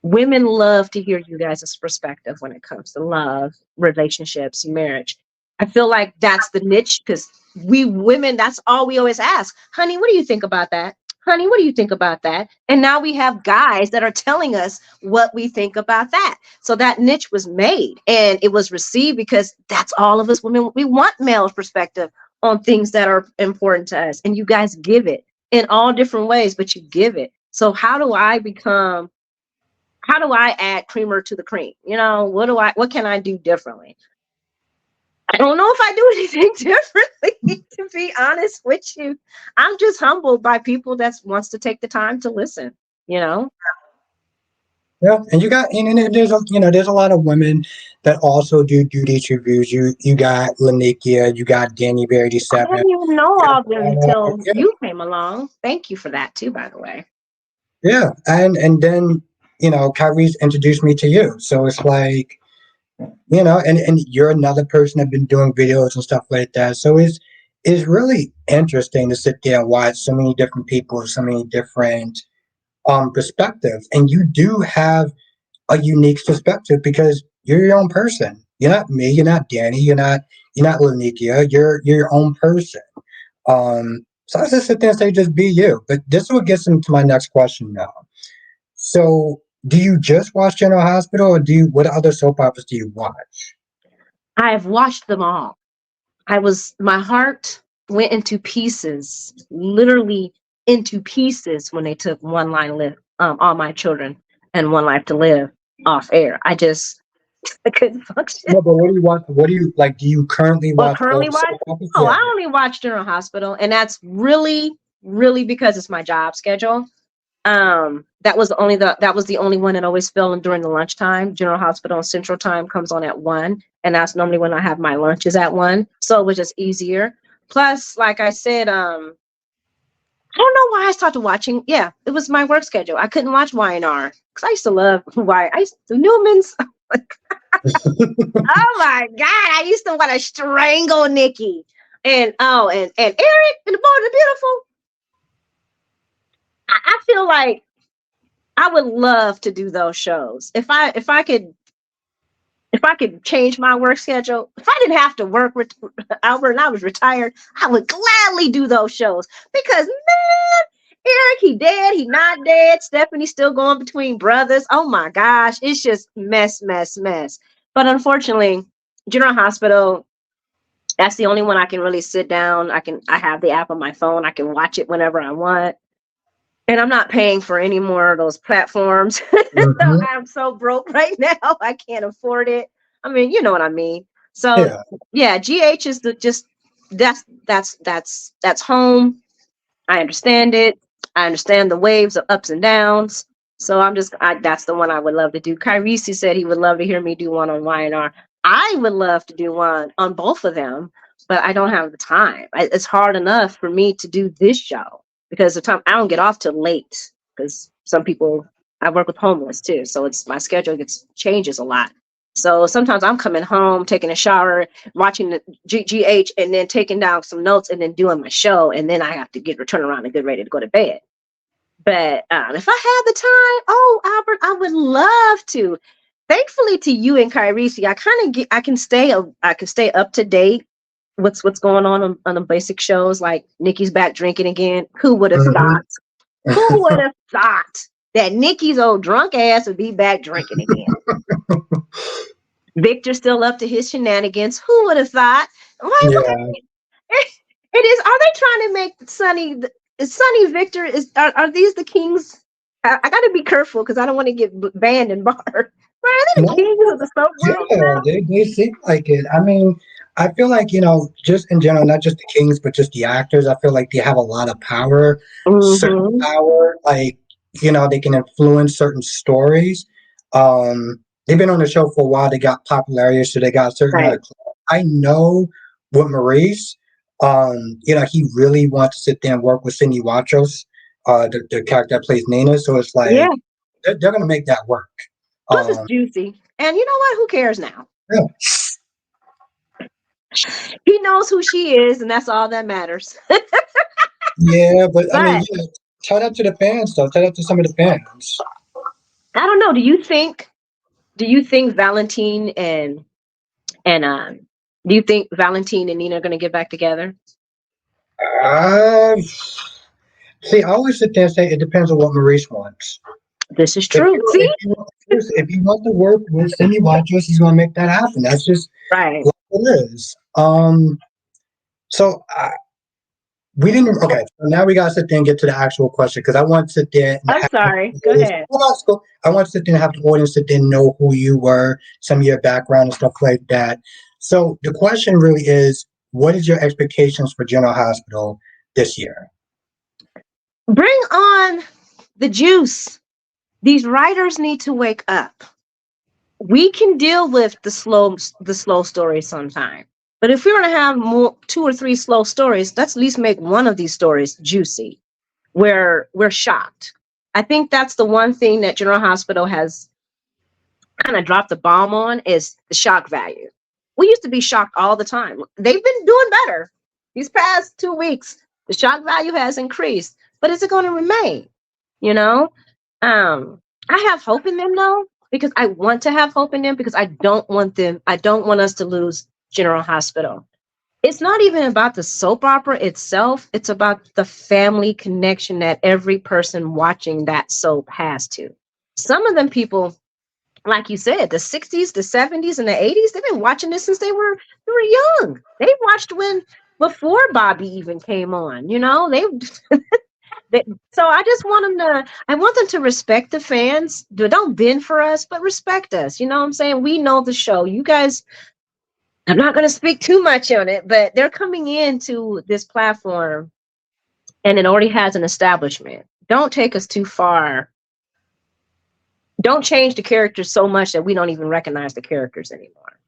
Women love to hear you guys' perspective when it comes to love, relationships, marriage. I feel like that's the niche because we women, that's all we always ask. Honey, what do you think about that? Honey, what do you think about that? And now we have guys that are telling us what we think about that. So that niche was made and it was received because that's all of us women. We want male perspective on things that are important to us. And you guys give it in all different ways, but you give it. So how do I add creamer to the cream? What can I do differently? I don't know if I do anything differently, to be honest with you. I'm just humbled by people that wants to take the time to listen, you know? Yeah, and there's a lot of women that also do these reviews. You got Lanikia, you got Danny Verity I Seven. didn't even know You all of them until yeah, you came along. Thank you for that too, by the way. yeah, and then Kyrie's introduced me to you, so it's like and you're another person that's been doing videos and stuff like that. So it's really interesting to sit there and watch so many different people, so many different perspectives, and you do have a unique perspective because you're your own person. You're not me. You're not Danny. You're not Lanikia. You're your own person. So I just sit there and say, just be you. But this is what gets into my next question now. So, do you just watch General Hospital, or what other soap operas do you watch? I've watched them all. My heart went into pieces, literally into pieces when they took One Line Live, All My Children and One Life to Live off air. I couldn't function. No, but what do you watch? What do you like? Do you currently What watch all currently the watch? soap operas? Oh, Yeah. I only watch General Hospital, and that's really because it's my job schedule. That was the only one that always fell in during the lunchtime. General Hospital and Central Time comes on at 1, and that's normally when I have my lunches at 1. So it was just easier. Plus, like I said, I don't know why I started watching. Yeah, it was my work schedule. I couldn't watch Y&R because I used to love the Newmans. Oh my God, I used to want to strangle Nikki. And Eric and the Bold and the Beautiful. I feel like I would love to do those shows. If I could change my work schedule, if I didn't have to work with Albert and I was retired, I would gladly do those shows because man, Eric, he dead, he not dead. Stephanie's still going between brothers. Oh my gosh, it's just mess. But unfortunately, General Hospital, that's the only one I can really sit down. I have the app on my phone. I can watch it whenever I want. And I'm not paying for any more of those platforms. So Hmm. I'm so broke right now. I can't afford it. I mean, you know what I mean. So Yeah. yeah, GH is the just that's home. I understand it. I understand the waves of ups and downs. So that's the one I would love to do. Kyrese said he would love to hear me do one on Y&R. I would love to do one on both of them, but I don't have the time. It's hard enough for me to do this show because the time I don't get off till late because some people I work with homeless too. So it's my schedule changes a lot. So sometimes I'm coming home, taking a shower, watching the GH, and then taking down some notes, and then doing my show, and then I have to return around and get ready to go to bed. But if I had the time, oh Albert, I would love to. Thankfully to you and Kyrese, I can stay up to date. What's going on the basic shows like Nikki's back drinking again. Who would have Hmm. thought? Who would have thought that Nikki's old drunk ass would be back drinking again? Victor's still up to his shenanigans. Who would have thought? Why? Yeah. It is. Are they trying to make Sonny? Is Sonny Victor? Are these the kings? I got to be careful because I don't want to get banned and barred. But are they the No. kings of the soap world Yeah, now? they seem like it. I mean, I feel like, just in general, not just the Kings, but just the actors, I feel like they have a lot of power, certain Mm-hmm. power, like, they can influence certain stories. They've been on the show for a while, they got popularity, so they got a certain amount Right. of I know with Maurice, he really wants to sit there and work with Cindy Watros, the character that plays Nina. So it's Yeah. like they're gonna make that work. Plus, it's Um, juicy. And you know what? Who cares now? yeah. He knows who she is, and that's all that matters. Yeah, but I mean, But tell that to the fans, though. Tell that to some of the fans. I don't know. Do you think Valentine and do you think Valentine and Nina are going to get back together? Uh, See, I always sit there and say it depends on what Maurice wants. This is If true. you See? if you want, if you want to work with Cindy Watros, he's going to make that happen. That's just Right. what it is. So we didn't. Okay, so now we got to sit there and get to the actual question because I want to sit there and I'm have sorry. the Go audience. ahead. Well, that's cool. I want to sit there and have the audience sit there and know who you were, some of your background and stuff like that. So the question really is, what is your expectations for General Hospital this year? Bring on the juice. These writers need to wake up. We can deal with the slow stories sometime. But if we're going to have more 2 or 3 slow stories, let's at least make one of these stories juicy where we're shocked. I think that's the one thing that General Hospital has kind of dropped the bomb on is the shock value. We used to be shocked all the time. They've been doing better these past 2 weeks. The shock value has increased, but is it going to remain? You know, I have hope in them though, because I want to have hope in them because I don't want them. I don't want us to lose General Hospital. It's not even about the soap opera itself. It's about the family connection that every person watching that soap has to. Some of them people, like you said, the 60s, the 70s, and the 80s, they've been watching this since they were young. They watched when before Bobby even came on, they They- So I just want them to, I want them to respect the fans. Don't bend for us, but respect us. You know what I'm saying? We know the show. You guys, I'm not going to speak too much on it, but they're coming into this platform and it already has an establishment. Don't take us too far. Don't change the characters so much that we don't even recognize the characters anymore.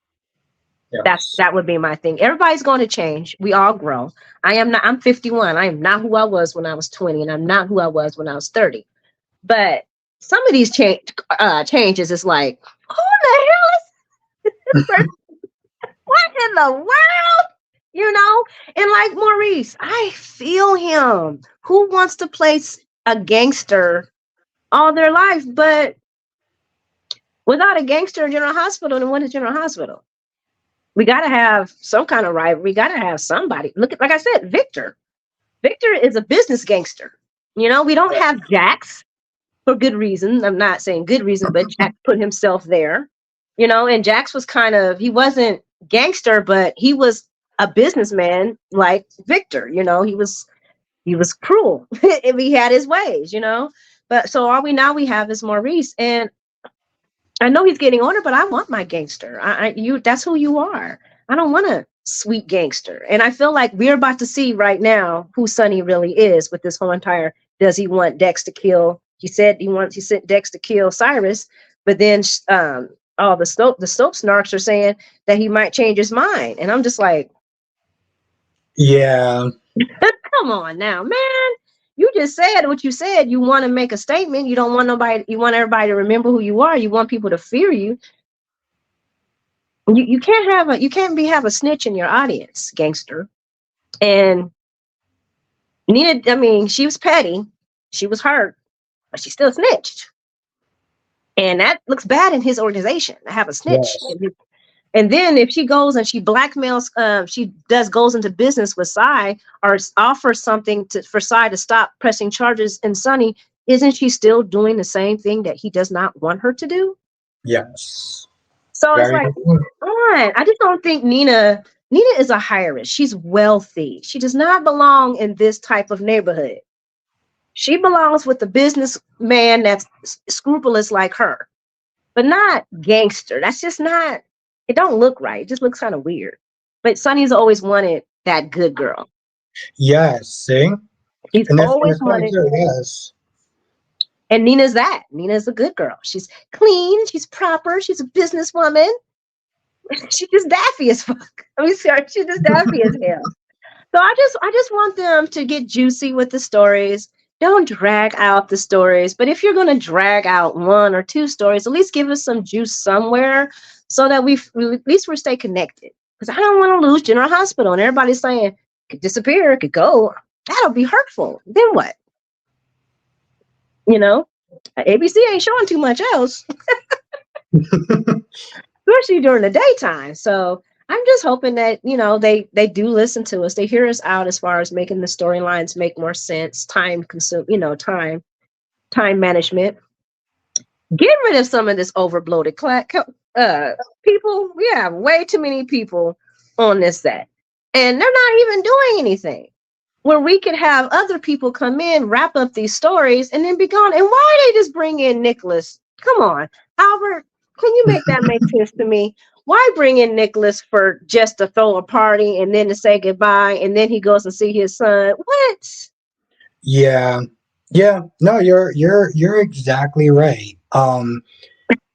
Yes. That would be my thing. Everybody's going to change. We all grow. I am not, I'm 51. I am not who I was when I was 20, and I'm not who I was when I was 30. But some of these changes is like, who the hell is this person? What in the world? You know? And like Maurice, I feel him. Who wants to play a gangster all their life? But without a gangster in General Hospital, then what is General Hospital? We got to have some kind of rival. We got to have somebody. Look at, like I said, Victor. Victor is a business gangster. You know, we don't have Jax for good reason. I'm not saying good reason, but Jax put himself there. You know, and Jax was kind of, he wasn't gangster, but he was a businessman like Victor. You know, he was cruel if he had his ways. You know, but so all we now we have is Maurice, and I know he's getting older, but I want my gangster. You, that's who you are. I don't want a sweet gangster. And I feel like we're about to see right now who Sonny really is with this whole entire. Does he want Dex to kill? He sent Dex to kill Cyrus, but then all the soap snarks are saying that he might change his mind, and I'm just like, Yeah. come on now, man. You just said what you said. You want to make a statement. You don't want nobody. You want everybody to remember who you are. You want people to fear you. You can't have a snitch in your audience, gangster. And Nina, I mean, she was petty, she was hurt, but she still snitched, and that looks bad in his organization to have a snitch. Yes. And then if she goes and she blackmails, goes into business with Cy or offers something for Cy to stop pressing charges in Sonny, isn't she still doing the same thing that he does not want her to do? Yes. So it's Very like, good point. on. I just don't think Nina is a high risk. She's wealthy. She does not belong in this type of neighborhood. She belongs with a businessman that's scrupulous like her, but not gangster. That's just not. It don't look right. It just looks kind of weird. But Sonny's always wanted that good girl. Yes. See? He's And always it's funny wanted, too. Yes. and Nina's that. Nina's a good girl. She's clean. She's proper. She's a businesswoman. She's just daffy as fuck. I mean, sorry, she's just daffy as hell. So I just want them to get juicy with the stories. Don't drag out the stories. But if you're going to drag out one or two stories, at least give us some juice somewhere so that at least we stay connected. Because I don't want to lose General Hospital and everybody's saying it could disappear, it could go. That'll be hurtful. Then what? You know, ABC ain't showing too much else, especially during the daytime. So I'm just hoping that, you know, they do listen to us. They hear us out as far as making the storylines make more sense, time management. Get rid of some of this overbloated people. We have way too many people on this set, and they're not even doing anything. Where we could have other people come in, wrap up these stories, and then be gone. And why they just bring in Nicholas? Come on, Albert, can you make that make sense to me? Why bring in Nicholas for just to throw a party and then to say goodbye, and then he goes and see his son? What? Yeah. Yeah. No, you're exactly right.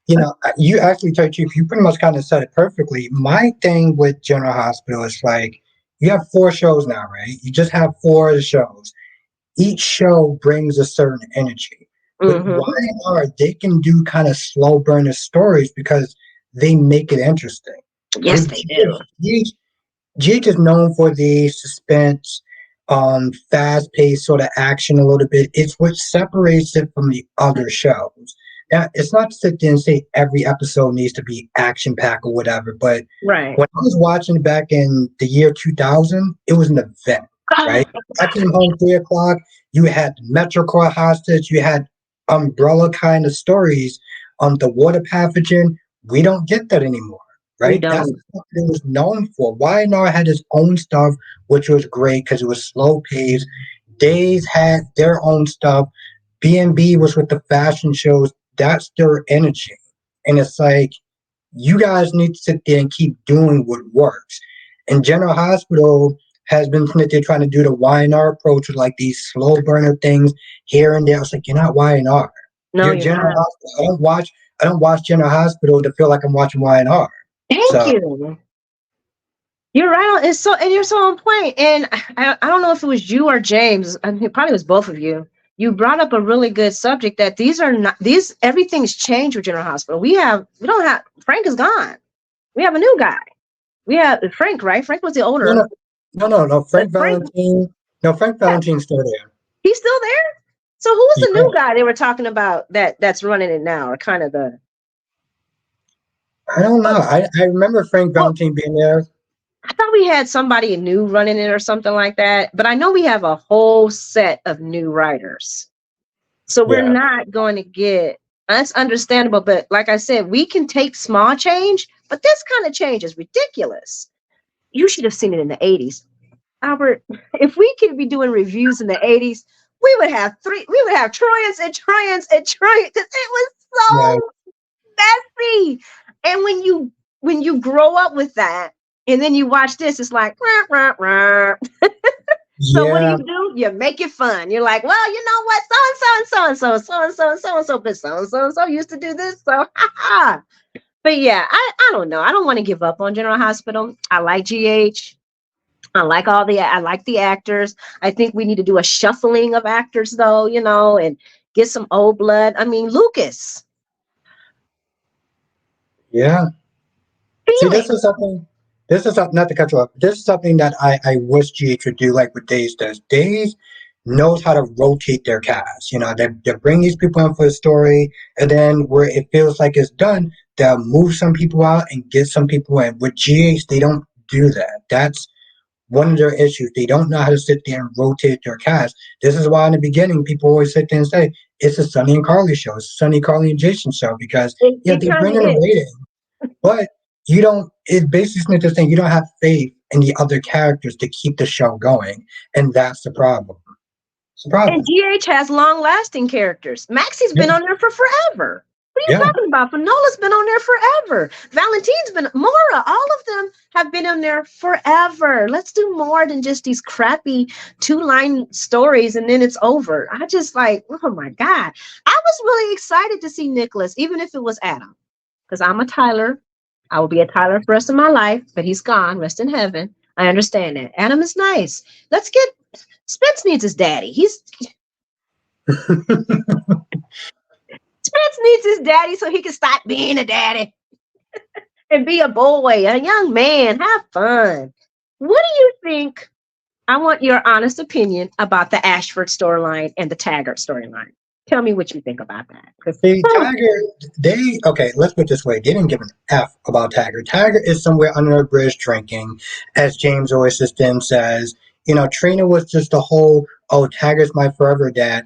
You actually touched you pretty much kind of said it perfectly. My thing with General Hospital is like you have 4 shows now, right? You just have 4 of the shows. Each show brings a certain energy. But Mm-hmm. they can do kind of slow burner stories because they make it interesting. Yes, With they do. GH is known for the suspense, fast paced sort of action a little bit. It's what separates it from the other shows. Now, it's not to sit there and say every episode needs to be action packed or whatever, but Right. when I was watching back in the year 2000, it was an event, right? I came home 3 o'clock. You had Metro Core hostage. You had umbrella kind of stories on the water pathogen. We don't get that anymore, We right? That's don't. what it was known for. YNR had its own stuff, which was great because it was slow paced. Days had their own stuff. B&B was with the fashion shows. That's their energy. And it's like, you guys need to sit there and keep doing what works. And General Hospital has been they're trying to do the Y&R approach with like these slow burner things here and there. It's like, you're not Y&R. No, You're you're General not. Hospital. I don't watch General Hospital to feel like I'm watching Y&R. Thank So you. You're right. It's so, and you're so on point. And I don't know if it was you or James. I think it probably was both of you. You brought up a really good subject that these are not these. Everything's changed with General Hospital. We don't have Frank is gone. We have a new guy. We have Frank, right? Frank was the no, older. no, no. But Frank Frank, Valentine. No, Frank yeah, Valentine's still there. he's still there. So who was the Yeah, new guy they were talking about that's running it now, or kind of the? I don't know. Oh, I remember Frank well, Valentine being there. I thought we had somebody new running it or something like that. But I know we have a whole set of new writers. So we're Yeah, not going to get that's understandable. But like I said, we can take small change, but this kind of change is ridiculous. You should have seen it in the 80s. Albert, if we could be doing reviews in the 80s, we would have trillions and trillions and trillions. It was yeah, so messy. And when you grow up with that and then you watch this, it's like rah, rah, rah. So what yeah, do? You make it fun. You're like, well, you know what? So and so and so and so, so and so and so and so, but so and so and so used to do this. So ha ha. But yeah, I don't know. I don't want to give up on General Hospital. I like GH. I like the actors. I think we need to do a shuffling of actors though, and get some old blood. I mean, Lucas, yeah. See, feel it. this is something, not to cut you off, this is something that I wish GH would do like what Days does. Days knows how to rotate their cast. They bring these people in for a story, and then where it feels like it's done, they'll move some people out and get some people in. With GH, they don't do that. That's one of their issues. They don't know how to sit there and rotate their cast. This is why in the beginning people always sit there and say, it's a Sonny and Carly show, it's a Sonny, Carly, and Jason show, because yeah, It they kind bring of in a is. rating. But you don't. It basically just saying you don't have faith in the other characters to keep the show going, and that's the problem. It's the And problem. GH has long lasting characters. Maxie's Yeah, been on there for forever. What are you yeah, talking about? Finola's been on there forever. Valentine's been, Mora, all of them have been on there forever. Let's do more than just these crappy 2-line stories and then it's over. I just like, oh my God. I was really excited to see Nicholas, even if it was Adam, because I'm a Tyler. I will be a Tyler for the rest of my life, but he's gone. Rest in heaven. I understand that. Adam is nice. Let's get Spence needs his daddy. Spence needs his daddy so he can stop being a daddy and be a boy, a young man. Have fun. What do you think? I want your honest opinion about the Ashford storyline and the Taggart storyline. Tell me what you think about that. Because See, Tiger, they okay. Let's put it this way: they didn't give an F about Tiger. Tiger is somewhere under a bridge drinking, as James always system says. Trina was just the whole, oh, Tiger's my forever dad.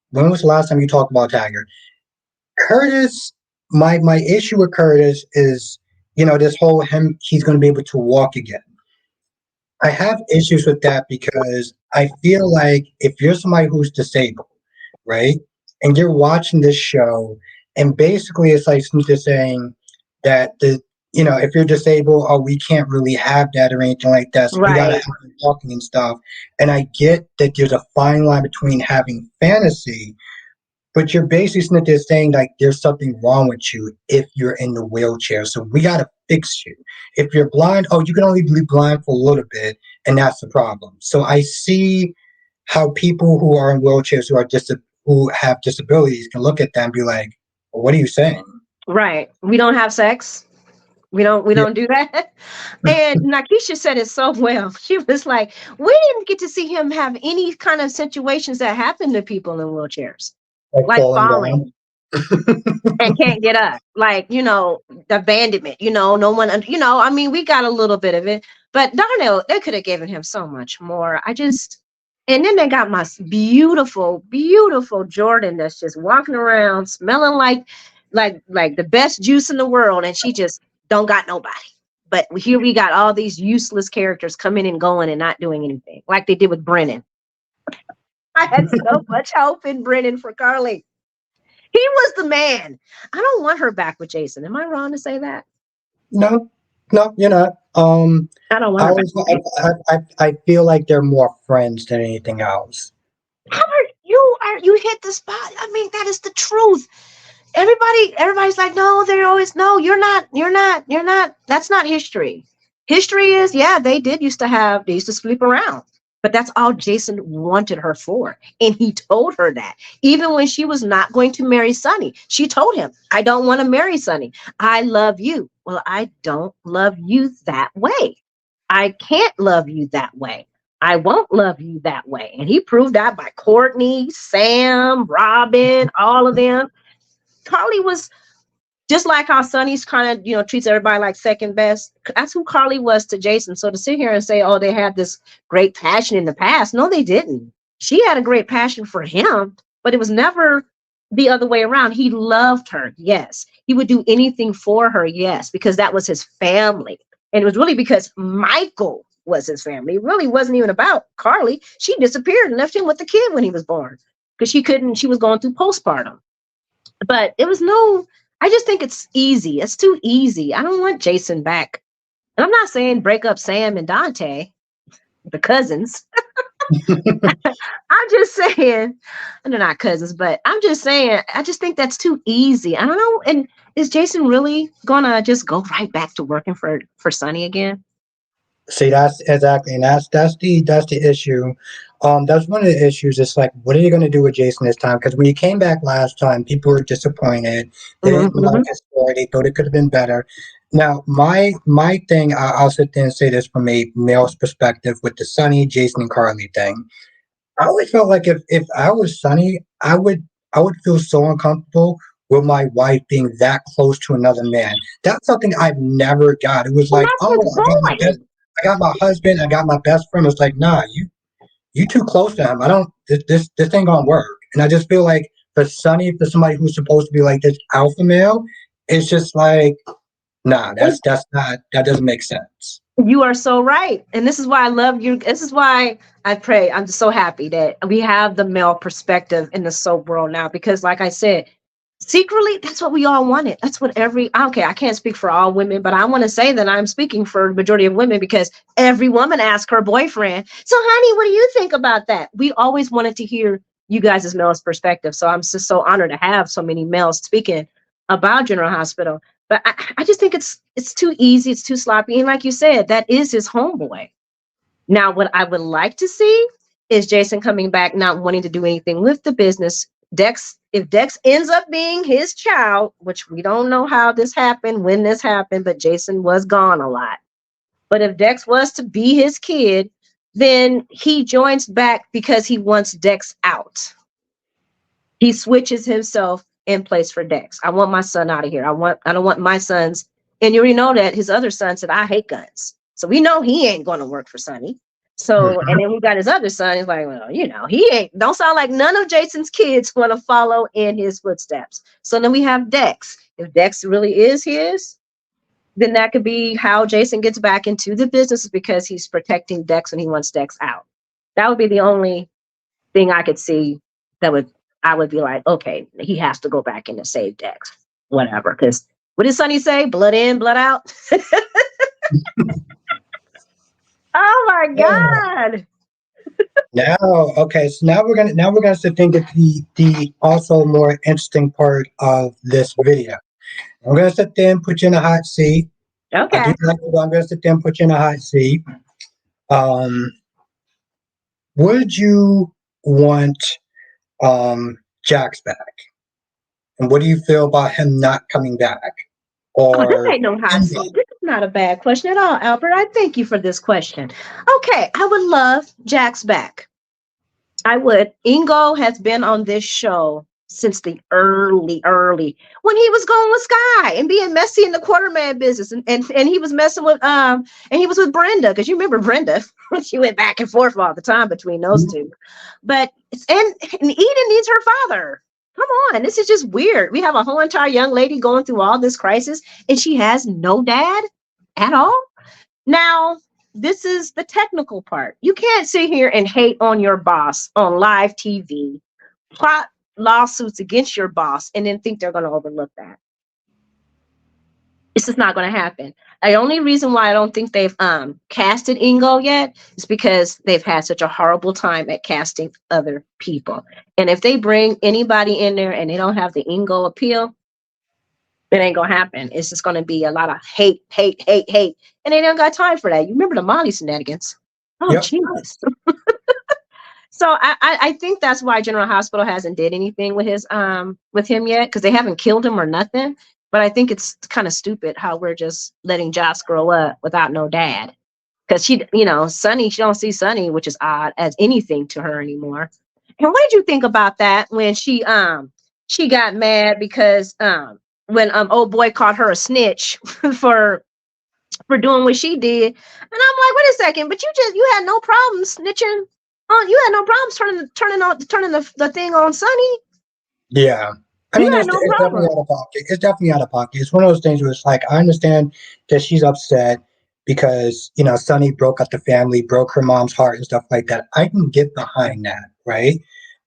When was the last time you talked about Tiger? Curtis, my issue with Curtis is, this whole him he's going to be able to walk again. I have issues with that because I feel like if you're somebody who's disabled, right, and you're watching this show, and basically it's like Snoop saying that if you're disabled, oh, we can't really have that or anything like that. So you got to right, have them talking and stuff. And I get that there's a fine line between having fantasy, but you're basically just saying like there's something wrong with you if you're in the wheelchair. So we gotta fix you. If you're blind, oh, you can only be blind for a little bit, and that's the problem. So I see how people who are in wheelchairs who have disabilities can look at them and be like, well, "What are you saying?" right. We don't have sex. We Yeah, don't do that. And Nakisha said it so well. She was like, we didn't get to see him have any kind of situations that happen to people in wheelchairs, like like falling down. falling and can't get up, like, abandonment, no one, I mean, we got a little bit of it, but Darnell, they could have given him so much more. And then they got my beautiful, beautiful Jordan that's just walking around smelling like the best juice in the world, and she just don't got nobody. But here we got all these useless characters coming and going and not doing anything, like they did with Brennan. I had so much hope in Brennan for Carly. He was the man. I don't want her back with Jason. Am I wrong to say that? No, no, you're not. I don't I want her back always, with Jason. I feel like they're more friends than anything else. Albert, you hit the spot. I mean, that is the truth. Everybody's like, no, they're always no, you're not. That's not history. History is, yeah, they used to sleep around. But that's all Jason wanted her for. And he told her that. Even when she was not going to marry Sonny, she told him, I don't want to marry Sonny. I love you. Well, I don't love you that way. I can't love you that way. I won't love you that way. And he proved that by Courtney, Sam, Robin, all of them. Carly was just like how Sonny's kind of, treats everybody like second best. That's who Carly was to Jason. So to sit here and say, oh, they had this great passion in the past. No, they didn't. She had a great passion for him, but it was never the other way around. He loved her. Yes. He would do anything for her. Yes. Because that was his family. And it was really because Michael was his family. It really wasn't even about Carly. She disappeared and left him with the kid when he was born because she was going through postpartum. But it was I just think it's easy. It's too easy. I don't want Jason back. And I'm not saying break up Sam and Dante, the cousins. I'm just saying, and they're not cousins, but I'm just saying, I just think that's too easy. I don't know. And is Jason really gonna just go right back to working for Sonny again? See, that's exactly, and that's the issue. That's one of the issues. It's like, what are you going to do with Jason this time? Because when he came back last time, people were disappointed. They didn't like Mm-hmm. his story. They thought it could have been better. Now, my thing, I'll sit there and say this from a male's perspective with the Sonny, Jason, and Carly thing. I always felt like if I was Sonny, I would feel so uncomfortable with my wife being that close to another man. That's something I've never got. It was Well, like, that's oh, his boy. I got my husband, I got my best friend. It's like, nah, you too close to him. I don't this ain't gonna work. And I just feel like for Sonny, for somebody who's supposed to be like this alpha male, it's just like, nah, that's not that doesn't make sense. You are so right. And this is why I love you. This is why I pray. I'm just so happy that we have the male perspective in the soap world now. Because, like I said, secretly, that's what we all wanted. That's what okay, I can't speak for all women, but I want to say that I'm speaking for the majority of women because every woman asks her boyfriend, so honey, what do you think about that? We always wanted to hear you guys' male's perspective. So I'm just so honored to have so many males speaking about General Hospital. But I just think it's too easy, it's too sloppy. And like you said, that is his homeboy. Now, what I would like to see is Jason coming back, not wanting to do anything with the business. If Dex ends up being his child, which we don't know how this happened, when this happened, but Jason was gone a lot. But if Dex was to be his kid, then he joins back because he wants Dex out. He switches himself in place for Dex. I want my son out of here. I don't want my sons. And you already know that his other son said, I hate guns. So we know he ain't going to work for Sonny. So, and then we got his other son. He's like, well, he ain't, don't sound like none of Jason's kids want to follow in his footsteps. So then we have Dex. If Dex really is his, then that could be how Jason gets back into the business because he's protecting Dex and he wants Dex out. That would be the only thing I could see I would be like, okay, he has to go back in to save Dex, whatever. Because what did Sonny say? Blood in, blood out. Oh my Yeah. God. Now, okay, so now we're gonna sit think at the also more interesting part of this video. I'm gonna sit there and put you in a hot seat. I do Okay. like it, but I'm gonna sit there and put you in a hot seat. Um, would you want Jax back? And what do you feel about him not coming back? Oh, this Or ain't no hot seat. anybody? This is not a bad question at all, Albert. I thank you for this question. Okay, I would love Jax back. I would. Ingo has been on this show since the early when he was going with Sky and being messy in the quarterman business, and he was messing with and he was with Brenda because you remember Brenda, she went back and forth all the time between those two. But and Eden needs her father. Come on, this is just weird. We have a whole entire young lady going through all this crisis, and she has no dad at all. Now, this is the technical part. You can't sit here and hate on your boss on live TV, plot lawsuits against your boss, and then think they're going to overlook that. It's just not going to happen. The only reason why I don't think they've casted Ingo yet is because they've had such a horrible time at casting other people. And if they bring anybody in there and they don't have the Ingo appeal, it ain't gonna happen. It's just gonna be a lot of hate, hate, hate, hate, and they don't got time for that. You remember the Molly shenanigans? Oh Yep. Jesus! So I think that's why General Hospital hasn't did anything with him yet, because they haven't killed him or nothing. But I think it's kind of stupid how we're just letting Joss grow up without no dad. Because Sonny, she don't see Sonny, which is odd, as anything to her anymore. And what did you think about that when she got mad because when old boy called her a snitch for doing what she did? And I'm like, wait a second, but you had no problems snitching on, you had no problems turning the thing on Sonny. Yeah. I You mean, had it's no definitely problem. out of pocket. It's definitely out of pocket. It's one of those things where it's like, I understand that she's upset because, Sonny broke up the family, broke her mom's heart and stuff like that. I can get behind that, right?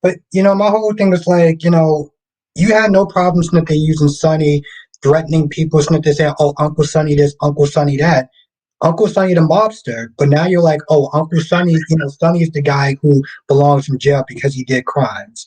But, my whole thing is like, you had no problems with they using Sonny, threatening people, with they saying, oh, Uncle Sonny this, Uncle Sonny that. Uncle Sonny the mobster, but now you're like, oh, Uncle Sonny, Sonny is the guy who belongs in jail because he did crimes.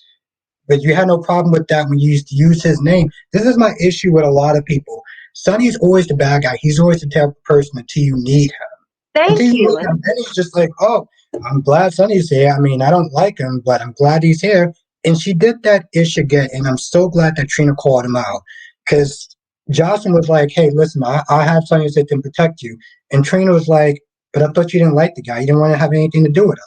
But you had no problem with that when you used to use his name. This is my issue with a lot of people. Sonny's always the bad guy. He's always the type of person until you need him. Until Thank you you. need him, then he's just like, oh, I'm glad Sonny's here. I mean, I don't like him, but I'm glad he's here. And she did that ish again, and I'm so glad that Trina called him out. Because Jocelyn was like, hey, listen, I have Sonny that can protect you. And Trina was like, but I thought you didn't like the guy. You didn't want to have anything to do with him.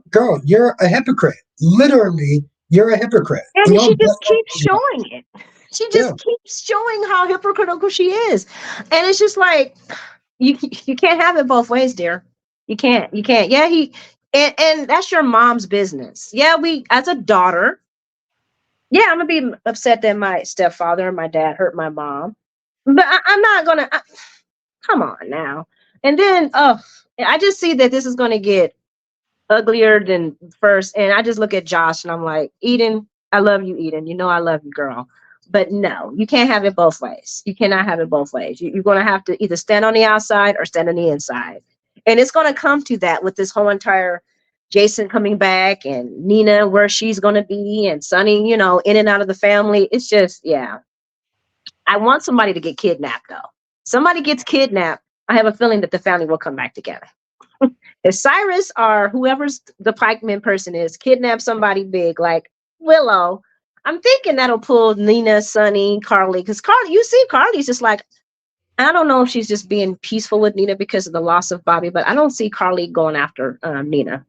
Girl, you're a hypocrite. Literally, you're a hypocrite. And And you she don't just just keeps showing it. She yeah. just keeps showing how hypocritical she is. And it's just like, you can't have it both ways, dear. You can't. Yeah, and that's your mom's business. Yeah, we as a daughter, yeah, I'm gonna be upset that my stepfather and my dad hurt my mom. But I'm not gonna come on now. And then I just see that this is gonna get uglier than first. And I just look at Josh and I'm like, Eden, I love you, Eden. You know I love you, girl. But no, you can't have it both ways. You cannot have it both ways. You're going to have to either stand on the outside or stand on the inside. And it's going to come to that with this whole entire Jason coming back and Nina, where she's going to be, and Sonny, in and out of the family. It's just, yeah. I want somebody to get kidnapped, though. Somebody gets kidnapped. I have a feeling that the family will come back together. If Cyrus or whoever's the pikeman person is kidnap somebody big like Willow, I'm thinking that'll pull Nina, Sonny, Carly. Because Carly, you see, Carly's just like, I don't know if she's just being peaceful with Nina because of the loss of Bobby, but I don't see Carly going after Nina.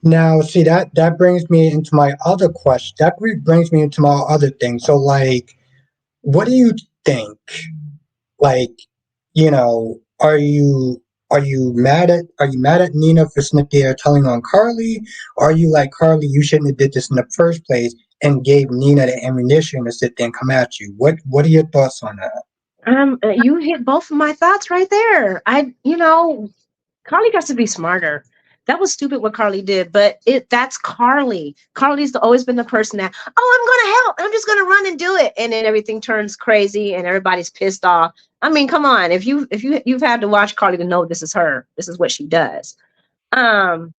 Now, see that brings me into my other question. That brings me into my other thing. So, like, what do you think? Like, are you mad at Nina for Cynthia telling on Carly? Or are you like Carly? You shouldn't have did this in the first place and gave Nina the ammunition to sit there and come at you. What are your thoughts on that? You hit both of my thoughts right there. Carly got to be smarter. That was stupid what Carly did, but that's Carly. Carly's always been the person that, oh, I'm gonna help. I'm just gonna run and do it. And then everything turns crazy and everybody's pissed off. I mean, come on. If you've had to watch Carly to know this is her, this is what she does. Um,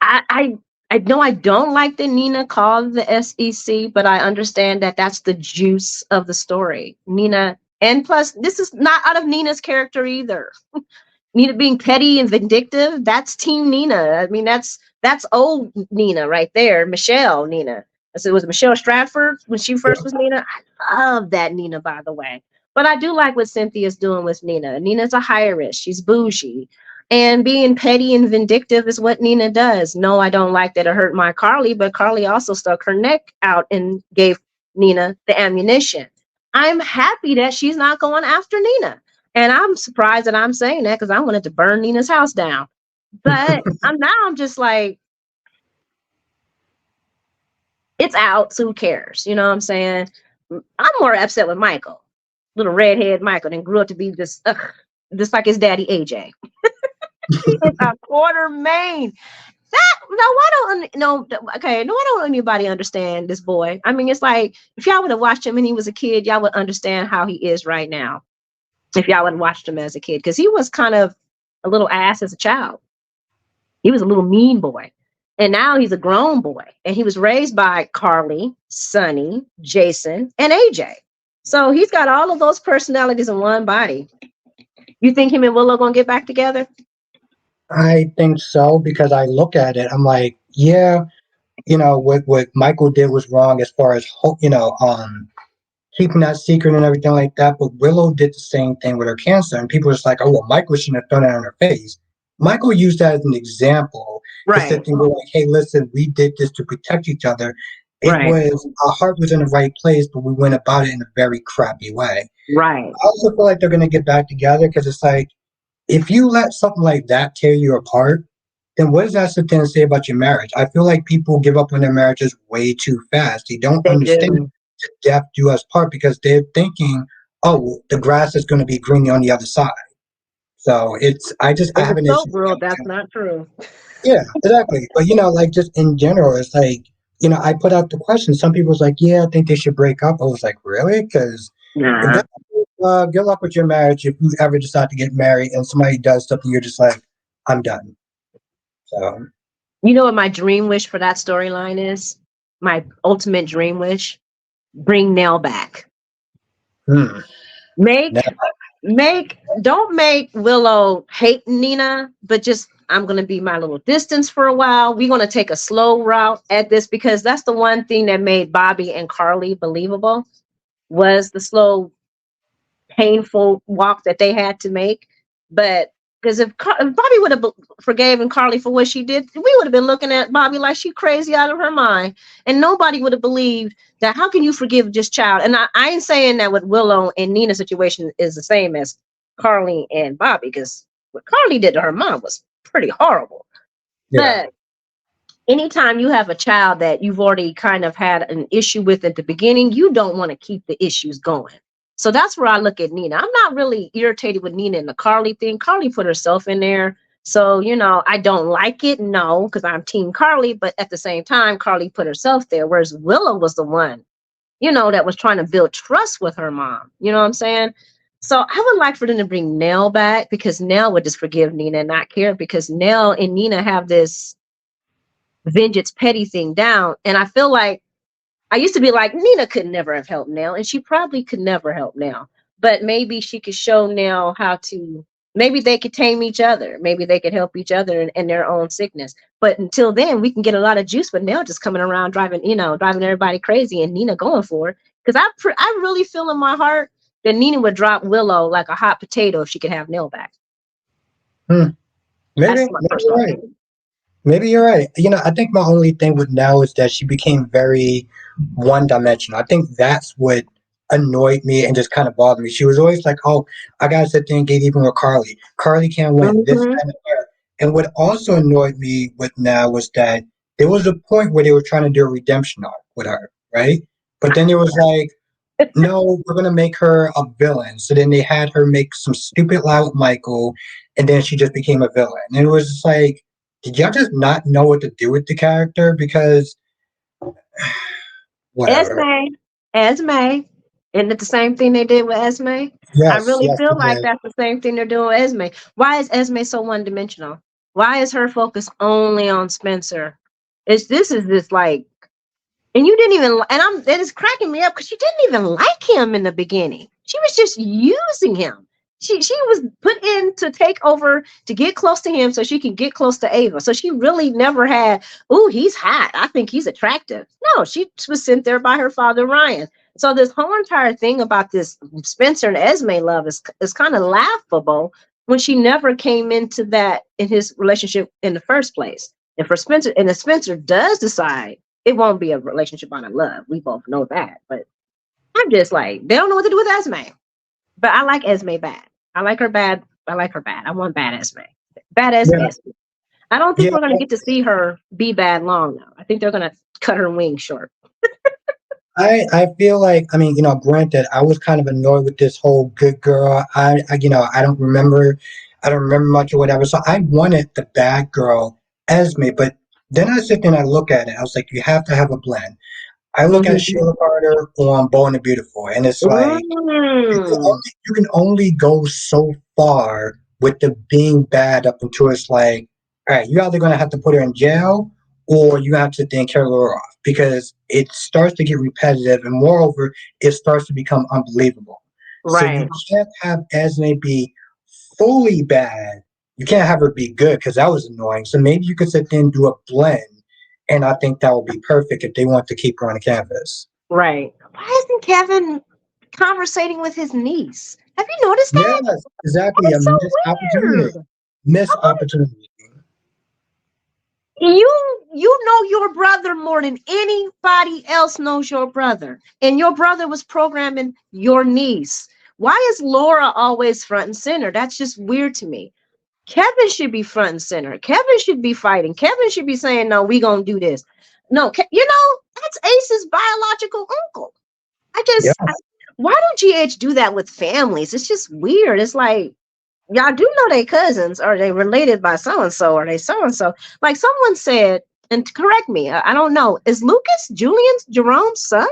I I know I don't like that Nina called the SEC, but I understand that that's the juice of the story. Nina, and plus, this is not out of Nina's character either. Nina being petty and vindictive, that's Team Nina. I mean, that's old Nina right there, Michelle Nina. I said, was it Michelle Stratford when she first was Nina? I love that Nina, by the way. But I do like what Cynthia's doing with Nina. Nina's a high she's bougie. And being petty and vindictive is what Nina does. No, I don't like that it hurt my Carly, but Carly also stuck her neck out and gave Nina the ammunition. I'm happy that she's not going after Nina. And I'm surprised that I'm saying that because I wanted to burn Nina's house down. But I'm just like, it's out, so who cares? You know what I'm saying? I'm more upset with Michael. Little redhead Michael, and grew up to be this, just like his daddy AJ. He is a quarter Maine. That no, why don't no? Okay, no, why don't anybody understand this boy? I mean, it's like if y'all would have watched him when he was a kid, y'all would understand how he is right now. If y'all would have watched him as a kid, because he was kind of a little ass as a child. He was a little mean boy. And now he's a grown boy. And he was raised by Carly, Sonny, Jason, and AJ. So he's got all of those personalities in one body. You think him and Willow gonna get back together? I think so because I look at it, I'm like, yeah, what Michael did was wrong as far as keeping that secret and everything like that. But Willow did the same thing with her cancer, and people were just like, oh well, Michael shouldn't have thrown that on her face. Michael used that as an example to sit Right, there and go like, hey, listen, we did this to protect each other. It right, was our heart was in the right place, but we went about it in a very crappy way. right. I also feel like they're gonna get back together because it's like if you let something like that tear you apart, then what does that sit there and say about your marriage? I feel like people give up on their marriages way too fast. They don't They understand do. the death do us part because they're thinking, oh, the grass is going to be green on the other side. So I In the have an issue soap with world, that's that. not true. Yeah, exactly. But like just in general, it's like, I put out the question. Some people's like, yeah, I think they should break up. I was like, really? Because Nah. good luck with your marriage if you ever decide to get married and somebody does something, you're just like, I'm done. So, You know what my dream wish for that storyline is? My ultimate dream wish? Bring Nell back. hmm. Now, Don't make Willow hate Nina, but just I'm gonna be my little distance for a while. We're gonna take a slow route at this because that's the one thing that made Bobby and Carly believable was the slow, painful walk that they had to make. But because if Bobby would have forgiven Carly for what she did, we would have been looking at Bobby like she crazy out of her mind, and nobody would have believed that. How can you forgive just child? And I ain't saying that with Willow and Nina's situation is the same as Carly and Bobby, because what Carly did to her mom was pretty horrible. yeah. But anytime you have a child that you've already kind of had an issue with at the beginning, you don't want to keep the issues going. So that's where I look at Nina. I'm not really irritated with Nina and the Carly thing. Carly put herself in there. So, I don't like it, no, because I'm Team Carly. But at the same time, Carly put herself there, whereas Willow was the one, that was trying to build trust with her mom. You know what I'm saying? So I would like for them to bring Nell back because Nell would just forgive Nina and not care because Nell and Nina have this vengeance petty thing down. And I feel like I used to be like, Nina could never have helped Nell, and she probably could never help Nell. But maybe she could show Nell how to, maybe they could tame each other. Maybe they could help each other in their own sickness. But until then, we can get a lot of juice with Nell just coming around driving everybody crazy and Nina going for it. Because I really feel in my heart that Nina would drop Willow like a hot potato if she could have Nell back. Hmm. That's Maybe, my maybe you're personal right. opinion. Maybe you're right. I think my only thing with Nell is that she became very one dimensional. I think that's what annoyed me and just kind of bothered me. She was always like, oh, I got to sit there and get even with Carly. Carly can't win. This, Mm-hmm. that, and the third. And what also annoyed me with Nell was that there was a point where they were trying to do a redemption arc with her, right? But then it was like, no, we're gonna make her a villain. So then they had her make some stupid lie with Michael, and then she just became a villain. And it was just like, did y'all just not know what to do with the character? Because whatever. Esme, Esme, isn't it the same thing they did with Esme? I Yes, really yes, feel it like did. that's the same thing they're doing with Esme. Why is Esme so one dimensional? Why is her focus only on Spencer? This like, and you didn't even, and that is cracking me up because she didn't even like him in the beginning. She was just using him. She was put in to take over to get close to him so she can get close to Ava. So she really never had, oh, he's hot. I think he's attractive. No, she was sent there by her father Ryan. So this whole entire thing about this Spencer and Esme love is kind of laughable when she never came into that in his relationship in the first place. And for Spencer, and if Spencer does decide it won't be a relationship out of love. We both know that. But I'm just like, they don't know what to do with Esme. But I like Esme bad. I like her bad. I like her bad. I want bad Esme. Bad Yeah, Esme. I don't think yeah, we're going to get to see her be bad long, though. I think they're going to cut her wings short. I feel like, I mean, granted, I was kind of annoyed with this whole good girl. I don't remember much or whatever. So I wanted the bad girl Esme, but then I sit there and I look at it. I was like, you have to have a blend. I look at Mm-hmm. Sheila Carter on Bold and the Beautiful, and it's like Mm, you can only go so far with the being bad up until it's like, all right, you're either gonna have to put her in jail or you have to then kill her off because it starts to get repetitive and moreover, it starts to become unbelievable. So you right, can't have Esme be fully bad. You can't have her be good because that was annoying. So maybe you could sit there and do a blend. And I think that would be perfect if they want to keep her on the canvas. right. Why isn't Kevin conversating with his niece? Have you noticed that? Yes, That exactly. A is so missed opportunity. weird. Missed I want opportunity. you know your brother more than anybody else knows your brother, and your brother was programming your niece. Why is Laura always front and center? That's just weird to me. Kevin should be front and center. Kevin should be fighting. Kevin should be saying, "No, we gonna do this." No, that's Ace's biological uncle. I Yeah. just, I, why don't GH do that with families? It's just weird. It's like y'all do know they cousins, or they related by so and so, or they so and so. Like someone said, and correct me, I don't know. Is Lucas Julian Jerome's son?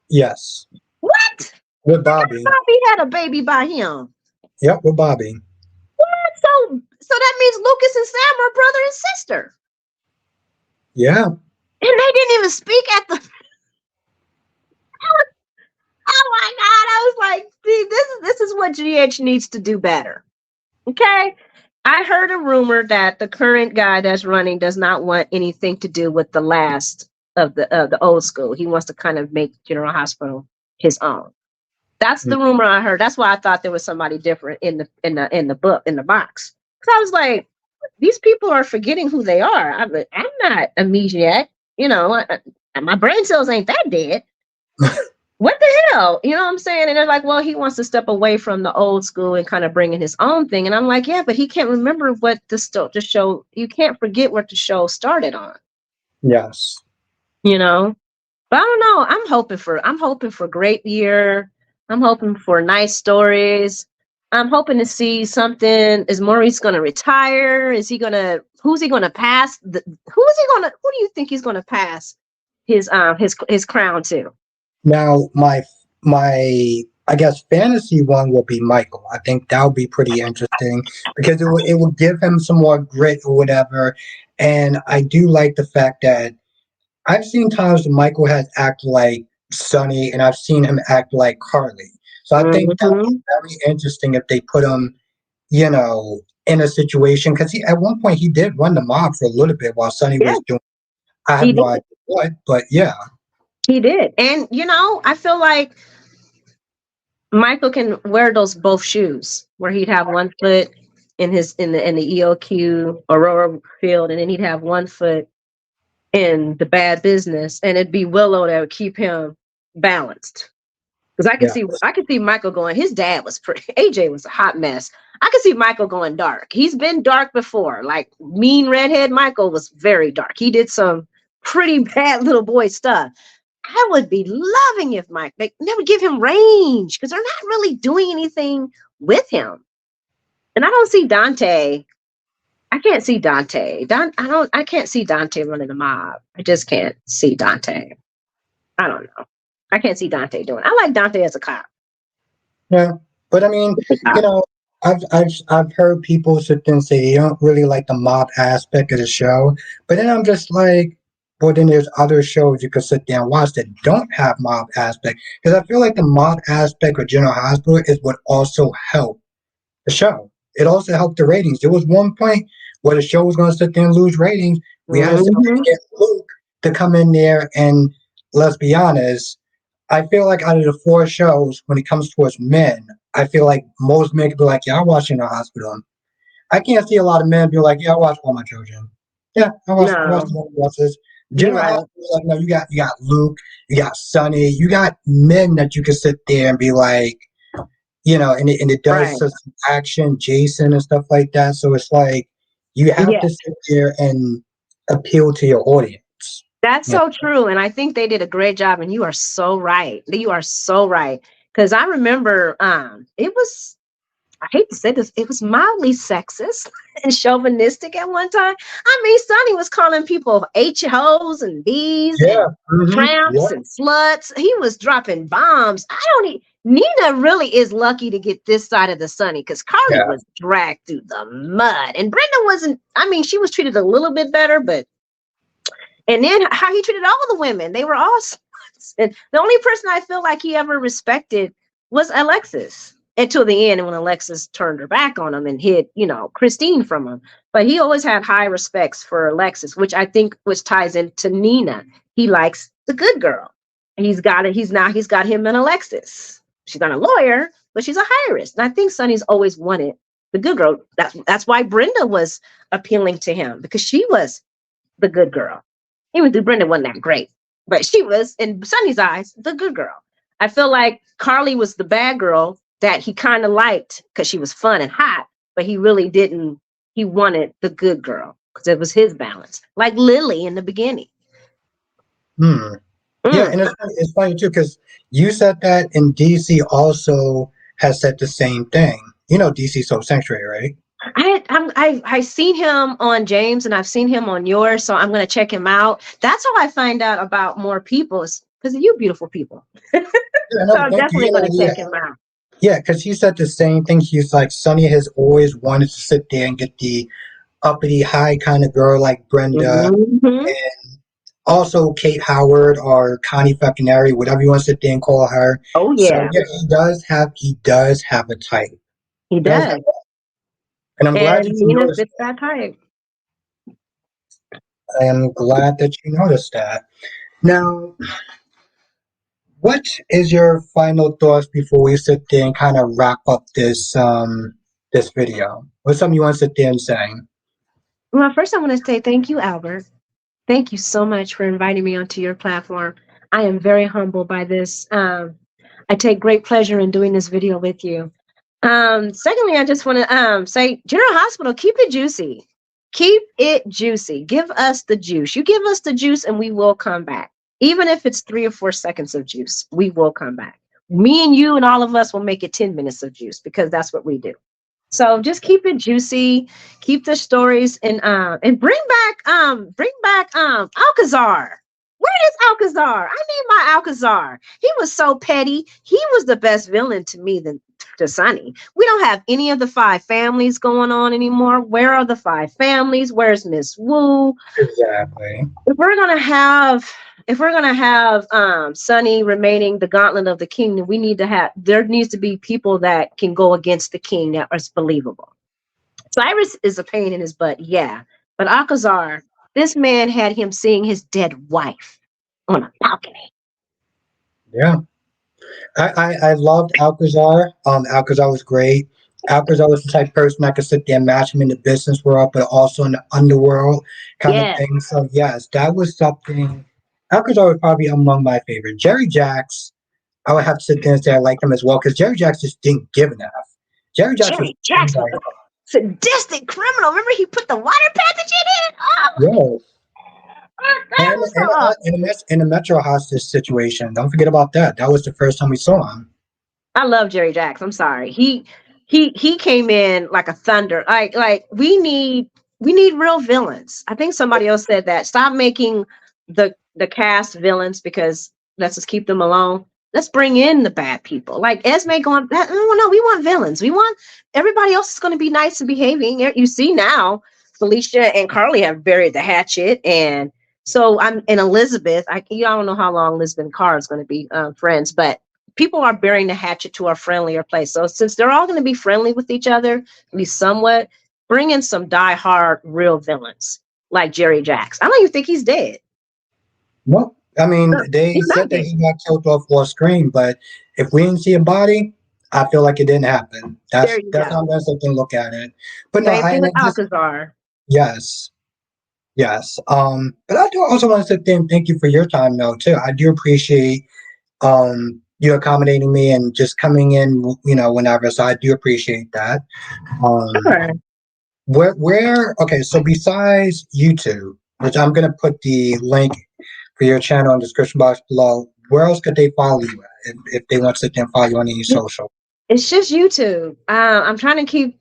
Yes. What? With I Bobby. thought he had a baby by him. Yep, with Bobby. So that means Lucas and Sam are brother and sister, Yeah. and they didn't even speak at the. Oh my god! I was like, see, this is what GH needs to do better. Okay. I heard a rumor that the current guy that's running does not want anything to do with the last of the old school. He wants to kind of make General Hospital his own. That's Mm. the rumor I heard. That's why I thought there was somebody different in the book in the box. Because I was like, these people are forgetting who they are. I'm not amnesiac. My brain cells ain't that dead. What the hell? You know what I'm saying? And they're like, well, he wants to step away from the old school and kind of bring in his own thing. And I'm like, yeah, but he can't remember what the show, you can't forget what the show started on, Yes. you know? But I don't know. I'm hoping for great year. I'm hoping for nice stories. I'm hoping to see something. Is Maurice gonna retire? Who's he gonna pass? Who do you think he's gonna pass his crown to? Now my I guess fantasy one will be Michael. I think that would be pretty interesting because it will give him some more grit or whatever. And I do like the fact that I've seen times when Michael has acted like Sonny, and I've seen him act like Carly. So I think that would be Hmm. very interesting if they put him, in a situation because he at one point he did run the mob for a little bit while Sonny Yeah, was doing. I have he no did. idea what, but yeah, He did. And I feel like Michael can wear those both shoes where he'd have one foot in the EOQ Aurora field, and then he'd have one foot in the bad business, and it'd be Willow that would keep him balanced. Because yeah. I could see Michael going, his dad was pretty AJ was a hot mess. I could see Michael going dark. He's been dark before. Like mean redhead Michael was very dark. He did some pretty bad little boy stuff. I would be loving if Mike they never give him range because they're not really doing anything with him. And I don't see Dante. I can't see Dante. I can't see Dante running the mob. I just can't see Dante. I don't know. I can't see Dante doing it. I like Dante as a cop. Yeah, but I mean, you know, I've heard people sit there and say they don't really like the mob aspect of the show, but then I'm just like, well, then there's other shows you could sit there and watch that don't have mob aspect because I feel like the mob aspect of General Hospital is what also helped the show. It also helped the ratings. There was one point where the show was going to sit there and lose ratings. We had to sit there Hmm. and get Luke to come in there and let's be honest, I feel like out of the four shows, when it comes towards men, I feel like most men could be like, "Yeah, I watch in the hospital." I can't see a lot of men be like, "Yeah, I watch all my children." Yeah, I watch No, the one watches. you're General right. Hospital, like, no, you got Luke, you got Sonny, you got men that you can sit there and be like, and it does Right. some action, Jason and stuff like that. So it's like you have Yeah. to sit there and appeal to your audience. That's Yeah, so true. And I think they did a great job. And you are so right. You are so right. Because I remember it was, I hate to say this, it was mildly sexist and chauvinistic at one time. I mean, Sonny was calling people H-hoes and B's yeah, and yeah, tramps and sluts. He was dropping bombs. I don't Nina really is lucky to get this side of the Sonny because Carly yeah, was dragged through the mud. And Brenda wasn't, I mean, she was treated a little bit better, but and then how he treated all the women. They were all sluts. And the only person I feel like he ever respected was Alexis until the end when Alexis turned her back on him and hid, Christine from him. But he always had high respects for Alexis, which I think which ties into Nina. He likes the good girl. He's got it. He's got him and Alexis. She's not a lawyer, but she's a heiress. And I think Sonny's always wanted the good girl. That's why Brenda was appealing to him because she was the good girl. Even though Brenda wasn't that great, but she was, in Sonny's eyes, the good girl. I feel like Carly was the bad girl that he kind of liked because she was fun and hot, but he really didn't. He wanted the good girl because it was his balance, like Lily in the beginning. hmm. Yeah, Mm. and it's funny too because you said that, and DC also has said the same thing. You know, DC Soap Sanctuary, right? I seen him on James and I've seen him on yours, so I'm gonna check him out. That's how I find out about more people, is because of you beautiful people. Yeah, So no, I'm thank you. definitely You know, gonna yeah, check him out. yeah, because he said the same thing. He's like, Sonny has always wanted to sit there and get the uppity, high kind of girl like Brenda, Hmm. and also Kate Howard or Connie Falconeri, whatever you want to sit there and call her. Oh So yeah, yeah, he does have a type. he Does have, does. and I'm glad And that you Nina noticed fits that type. that. I am glad that you noticed that. Now, what is your final thoughts before we sit there and kind of wrap up this video? What's something you want to sit there and say? Well, first I want to say thank you, Albert. Thank you so much for inviting me onto your platform. I am very humbled by this. I take great pleasure in doing this video with you. Secondly, I just want to say, General Hospital, keep it juicy. Keep it juicy. Give us the juice. You give us the juice, and we will come back. Even if it's 3 or 4 seconds of juice, we will come back. Me and you and all of us will make it 10 minutes of juice because that's what we do. So just keep it juicy, keep the stories, and bring back Alcazar. Where is Alcazar? I need my Alcazar. He was so petty. He was the best villain to me than to Sonny. We don't have any of the five families going on anymore. Where are the five families? Where's Miss Wu? Exactly. if we're gonna have if we're gonna have Sonny remaining the gauntlet of the king, then we need to have there needs to be people that can go against the king that is believable. Cyrus is a pain in his butt, yeah. But Alcazar, this man had him seeing his dead wife on a balcony. Yeah. I loved Alcazar. Alcazar was great. Alcazar was the type of person I could sit there and match him in the business world, but also in the underworld kind of Yeah, thing. So yes, that was something. Alcazar was probably among my favorite. Jerry Jacks, I would have to sit there and say I like him as well because Jerry Jacks just didn't give enough. Jerry Jacks was Jerry Jacks was like, a sadistic criminal. Remember he put the water pathogen in? Oh, yo, that and was so. in the Metro hostage situation. Don't forget about that. That was the first time we saw him. I love Jerry Jacks. I'm sorry. He came in like a thunder. Like we need real villains. I think somebody else said that. Stop making the cast villains because let's just keep them alone. Let's bring in the bad people. Like Esme going, no, no, we want villains. We want everybody else is going to be nice and behaving. You see now, Felicia and Carly have buried the hatchet, and so I'm and Elizabeth. I don't know how long Elizabeth and Carl is going to be friends, but people are burying the hatchet to a friendlier place. So since they're all going to be friendly with each other, at least somewhat, bring in some die-hard real villains like Jerry Jacks. I don't even think he's dead. Nope. I mean, No, they he's not said that dead. he got killed off off screen, but if we didn't see a body, I feel like it didn't happen. There That's you that's go. how I'm gonna sit there and look at it. But no, Same I thing and with it just Alcazar. yes, yes. But I do also want to sit there and thank you for your time though too. I do appreciate you accommodating me and just coming in, whenever. So I do appreciate that. Um, Sure. where okay, so besides YouTube, which I'm gonna put the link for your channel in the description box below. Where else could they follow you at if they want to sit there and follow you on any social? It's just YouTube. I'm trying to keep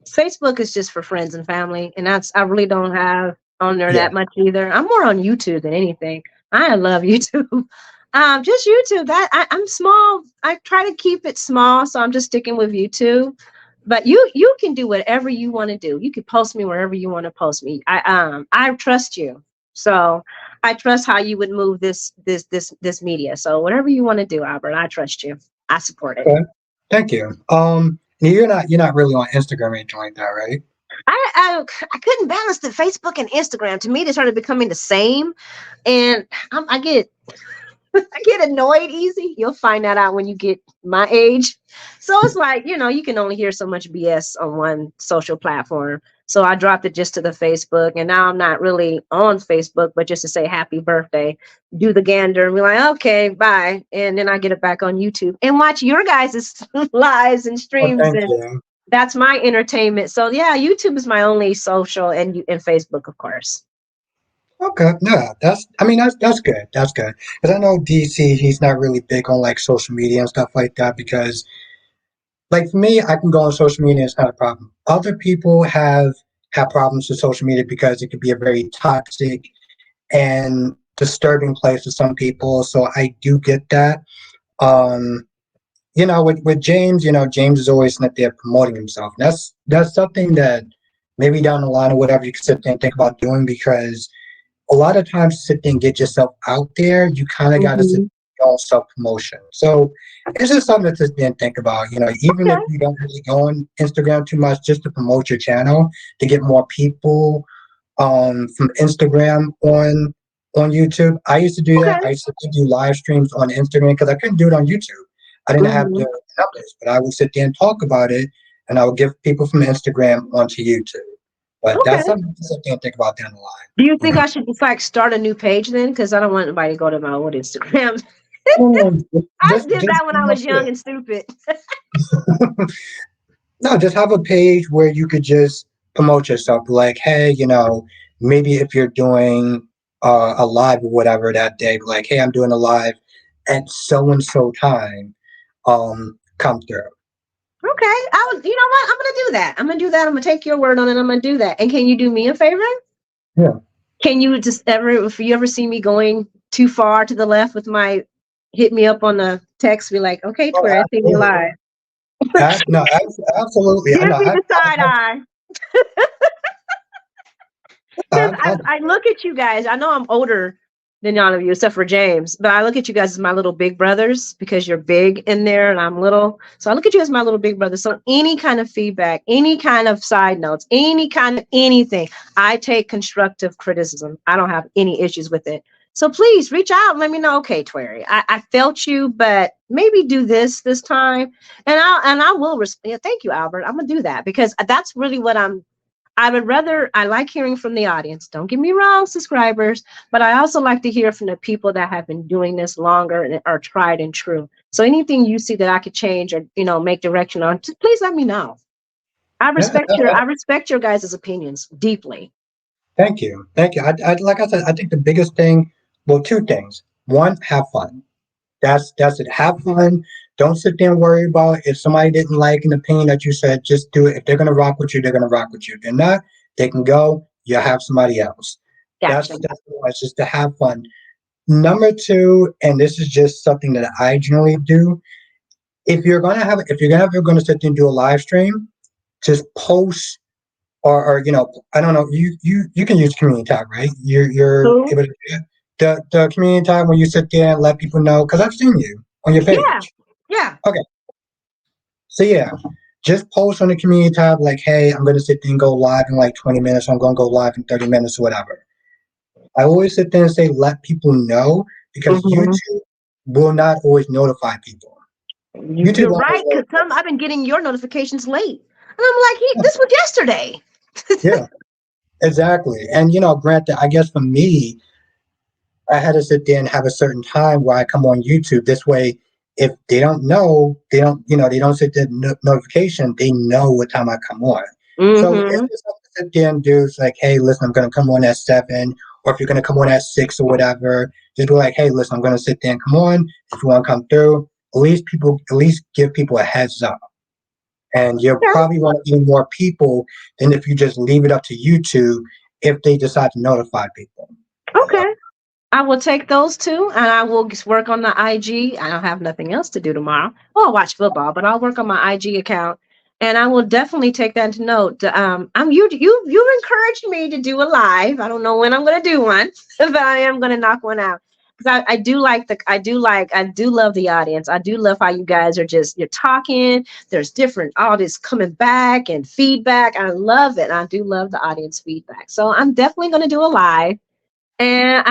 Facebook is just for friends and family, and that's I really don't have on there Yeah. that much either. I'm more on YouTube than anything. I love YouTube. Just YouTube. I'm small. I try to keep it small, so I'm just sticking with YouTube. But you can do whatever you want to do. You can post me wherever you want to post me. I trust you, so I trust how you would move this media. So whatever you want to do, Albert, I trust you. I support it. Okay. Thank you. You're not really on Instagram or anything like that, right? I couldn't balance the Facebook and Instagram. To me, they started becoming the same, and I get I get annoyed easy. You'll find that out when you get my age. So it's like, you can only hear so much BS on one social platform. So I dropped it just to the Facebook, and now I'm not really on Facebook, but just to say happy birthday, do the gander, and be like, okay, bye, and then I get it back on YouTube and watch your guys' lives and Oh, streams, thank and you. that's my entertainment. So yeah, YouTube is my only social, and Facebook, of course. Okay, yeah, that's good. That's good because I know DC. He's not really big on like social media and stuff like that because, like for me, I can go on social media. It's not a problem. Other people have problems with social media because it could be a very toxic and disturbing place for some people. So I do get that. Um, with James, James is always not there promoting himself. That's something that maybe down the line or whatever you can sit there and think about doing because a lot of times to sit there and get yourself out there, you kind of got to sit Hmm. your own self promotion. So it's just something to sit there and think about. Even if Okay. you don't really go on Instagram too much, just to promote your channel to get more people from Instagram on YouTube. I used to do that. Okay. I used to do live streams on Instagram because I couldn't do it on YouTube. I didn't have Hmm. the numbers, but I would sit there and talk about it, and I would give people from Instagram onto YouTube. But that's Okay. something to sit there and think about down the line. Do you think Okay. I should just like start a new page then? Because I don't want anybody to go to my old Instagram. No, I did just that when you I know, was young and stupid. no, just have a page where you could just promote yourself. Like, hey, maybe if you're doing a live or whatever that day, like, hey, I'm doing a live at so and so time. Come through. Okay. You know what? I'm gonna do that. I'm gonna do that. I'm gonna take your word on it. I'm gonna do that. And can you do me a favor? Yeah. Can you just ever, if you ever see me going too far to the left with my, hit me up on the text, be like, okay, Oh, Twitter, I see you absolutely. live. No, absolutely. I Give know. me the side eye. Because I, I look at you guys. I know I'm older than all of you, except for James, but I look at you guys as my little big brothers because you're big in there and I'm little. So I look at you as my little big brother. So any kind of feedback, any kind of side notes, any kind of anything, I take constructive criticism. I don't have any issues with it. So please reach out and let me know. Okay, Twerry, I felt you, but maybe do this time, and I will. Yeah, thank you, Albert. I'm gonna do that because that's really what I would rather, I like hearing from the audience. Don't get me wrong, subscribers, but I also like to hear from the people that have been doing this longer and are tried and true. So anything you see that I could change or, make direction on, just please let me know. yeah, I respect your guys' opinions deeply. thank you. Thank you. Like I said, I think the biggest thing, well, two things. One, have fun. That's it. Have fun. Don't sit there and worry about if somebody didn't like an opinion that you said. Just do it. If they're gonna rock with you, they're gonna rock with you. If they're not, they can go. You have somebody else. Gotcha. That's the it's just to have fun. Number two, and this is just something that I generally do. If you're gonna sit there and do a live stream, just post or I don't know. You can use community tab, right? You're Who? able to do it. The community tab when you sit there and let people know because I've seen you on your Yeah. page. Yeah. Okay, so yeah, just post on the community tab like, hey, I'm gonna sit there and go live in like 20 minutes. I'm gonna go live in 30 minutes or whatever. I always sit there and say let people know because Mhm. YouTube will not always notify people. YouTube You're won't always right, because notify. I've been getting your notifications late. And I'm like, this was yesterday. Yeah, exactly. And granted, I guess for me, I had to sit there and have a certain time where I come on YouTube. This way, if they don't know, they don't sit there notification. They know what time I come on. So it's Hmm. just something to sit there and do. It's like, hey, listen, I'm going to come on at 7, or if you're going to come on at 6 or whatever, just be like, hey, listen, I'm going to sit there and come on. If you want to come through, at least give people a heads up. And you'll probably want to get more people than if you just leave it up to YouTube if they decide to notify people. Okay. I will take those two and I will just work on the IG. I don't have nothing else to do tomorrow. Well, I'll watch football, but I'll work on my IG account and I will definitely take that into note. You encouraged me to do a live. I don't know when I'm going to do one, but I am going to knock one out because I do like I do love the audience. I do love how you guys are just you're talking. There's different all this coming back and feedback. I love it. I do love the audience feedback. So I'm definitely going to do a live. And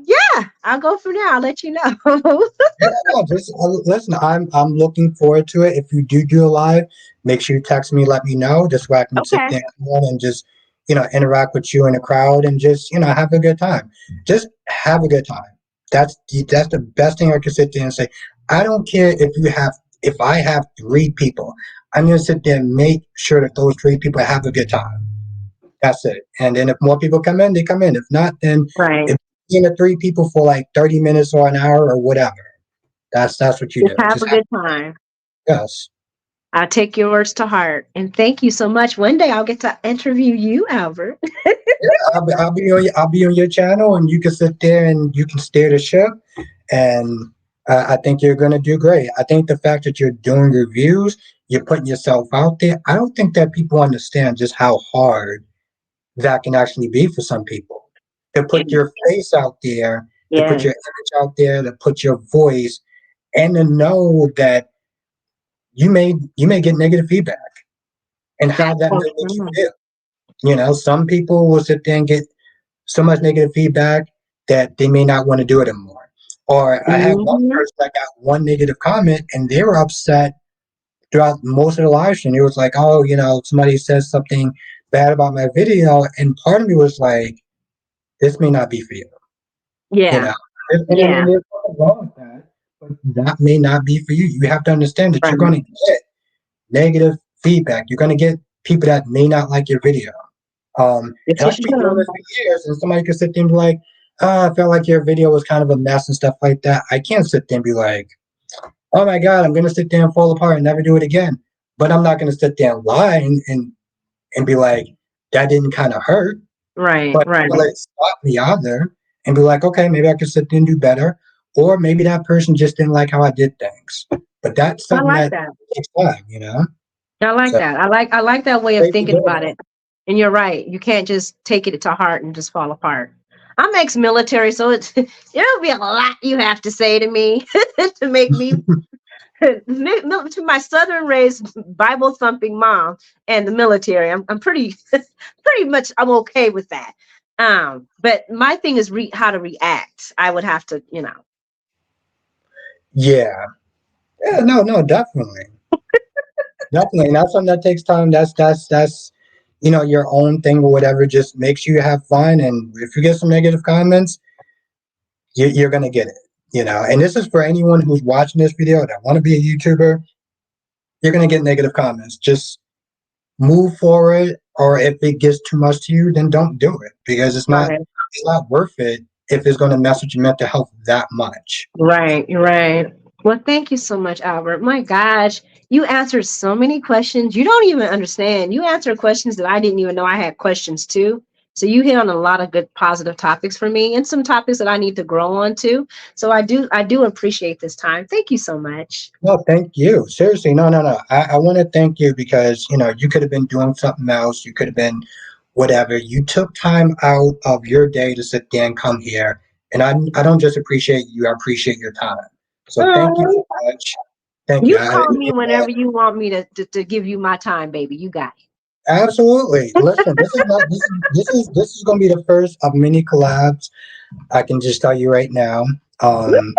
yeah, I'll go from there. I'll let you know. Yeah, no, just listen. I'm looking forward to it. If you do a live, make sure you text me, let me know, just so I can sit Okay. there and just interact with you in the crowd and just have a good time. Just have a good time. That's the best thing I can sit there and say. I don't care if I have 3 people. I'm gonna sit there and make sure that those 3 people have a good time. That's it. And then if more people come in, they come in. If not, then Right. if you know 3 people for like 30 minutes or an hour or whatever. That's what you Just do. have Just a have good time. yes. I'll take your words to heart. And thank you so much. One day I'll get to interview you, Albert. Yeah, I'll be on your channel, and you can sit there and you can steer the ship. And I think you're gonna do great. I think the fact that you're doing reviews, you're putting yourself out there. I don't think that people understand just how hard that can actually be for some people. To put your face out there, to put Yes, your image out there, to put your voice, and to know that you may get negative feedback, and how that's that so may make you true. feel. Some people will sit there and get so much negative feedback that they may not want to do it anymore. Or I had one Hmm. person that got one negative comment and they were upset throughout most of the live stream. It was like, oh, somebody says something bad about my video. And part of me was like, this may not be for you, you Yeah, know? And yeah, there's nothing wrong with that, but that may not be for you. You have to understand that you're right. going to get negative feedback. You're going to get people that may not like your video. This And I've is been doing true. this for years, and somebody could sit there and be like, I felt like your video was kind of a mess and stuff like that. I can't sit there and be like, oh my God, I'm going to sit there and fall apart and never do it again. But I'm not going to sit there and lie and be like, that didn't kind of hurt. Right, But right. I'm going to let it stop me either and be like, okay, maybe I can sit there and do better. Or maybe that person just didn't like how I did things. But that's I something like that that. takes time. I like So that. I like that way of thanks for thinking doing about it. it. And you're right. You can't just take it to heart and just fall apart. I'm ex-military, so it'll be a lot you have to say to me to make me to my southern raised Bible thumping mom and the military. I'm pretty pretty much I'm okay with that. But my thing is how to react. I would have to, Yeah. Yeah, no, no, definitely. Definitely, and that's something that takes time. That's your own thing or whatever. Just make sure you have fun, and if you get some negative comments, you're gonna get it. And this is for anyone who's watching this video that want to be a YouTuber. You're gonna get negative comments. Just move forward, or if it gets too much to you, then don't do it because it's not right. it's not worth it if it's going to mess with your mental health that much. Right, right. Well, thank you so much, Albert. My gosh, you answered so many questions. You don't even understand. You answered questions that I didn't even know I had questions too. So you hit on a lot of good positive topics for me and some topics that I need to grow on too. So I do appreciate this time. Thank you so much. No, thank you. Seriously, no, no, no. I want to thank you because you could have been doing something else. You could have been whatever. You took time out of your day to sit there and come here, and I don't just appreciate you. I appreciate your time. So thank you Oh, so much. Thank you. you I call me appreciate that. whenever you want me to give you my time, baby. You got Absolutely. Listen, this is not this is going to be the first of many collabs. I can just tell you right now. it.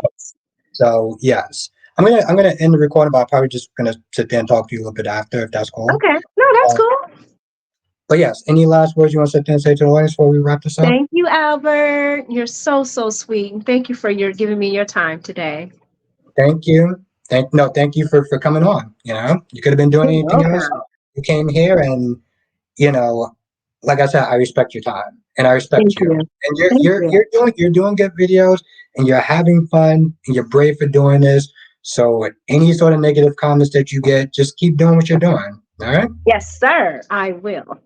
So yes, I'm gonna end the recording, but I'm probably just gonna sit there and talk to you a little bit after, if that's cool. Okay. No, that's Um, cool. but yes, any last words you want to sit there and say to the audience before we wrap this up? Thank you, Albert. You're so, so sweet. And thank you for your giving me your time today. Thank you. Thank you for coming on. You could have been doing You're anything else. welcome. You came here, and you know, like I said, I respect your time. and I respect Thank you. you. And Thank you. you're doing good videos, and you're having fun, and you're brave for doing this. So any sort of negative comments that you get, just keep doing what you're doing. All right. Yes, sir. I will.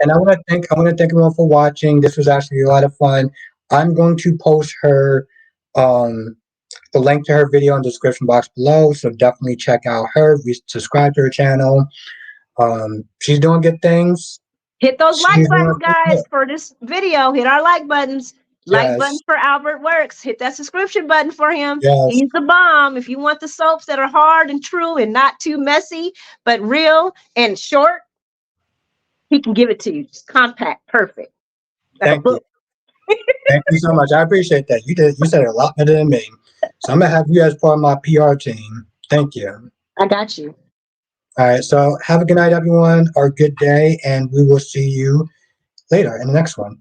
And I want to thank everyone for watching. This was actually a lot of fun. I'm going to post her um the link to her video in the description box below. So definitely check out her. Subscribe to her channel. She's doing good things. Hit those like She's doing buttons, guys, for this video. Hit our like buttons. Like yes, buttons for Albert Works. Hit that subscription button for him. yes. He's the bomb. If you want the soaps that are hard and true and not too messy, but real and short, he can give it to you. Just compact, perfect, like a Thank you. book. Thank you so much. I appreciate that. You said it a lot better than me. So I'm gonna have you as part of my PR team. Thank you. I got you. All right. So have a good night, everyone, or good day, and we will see you later in the next one.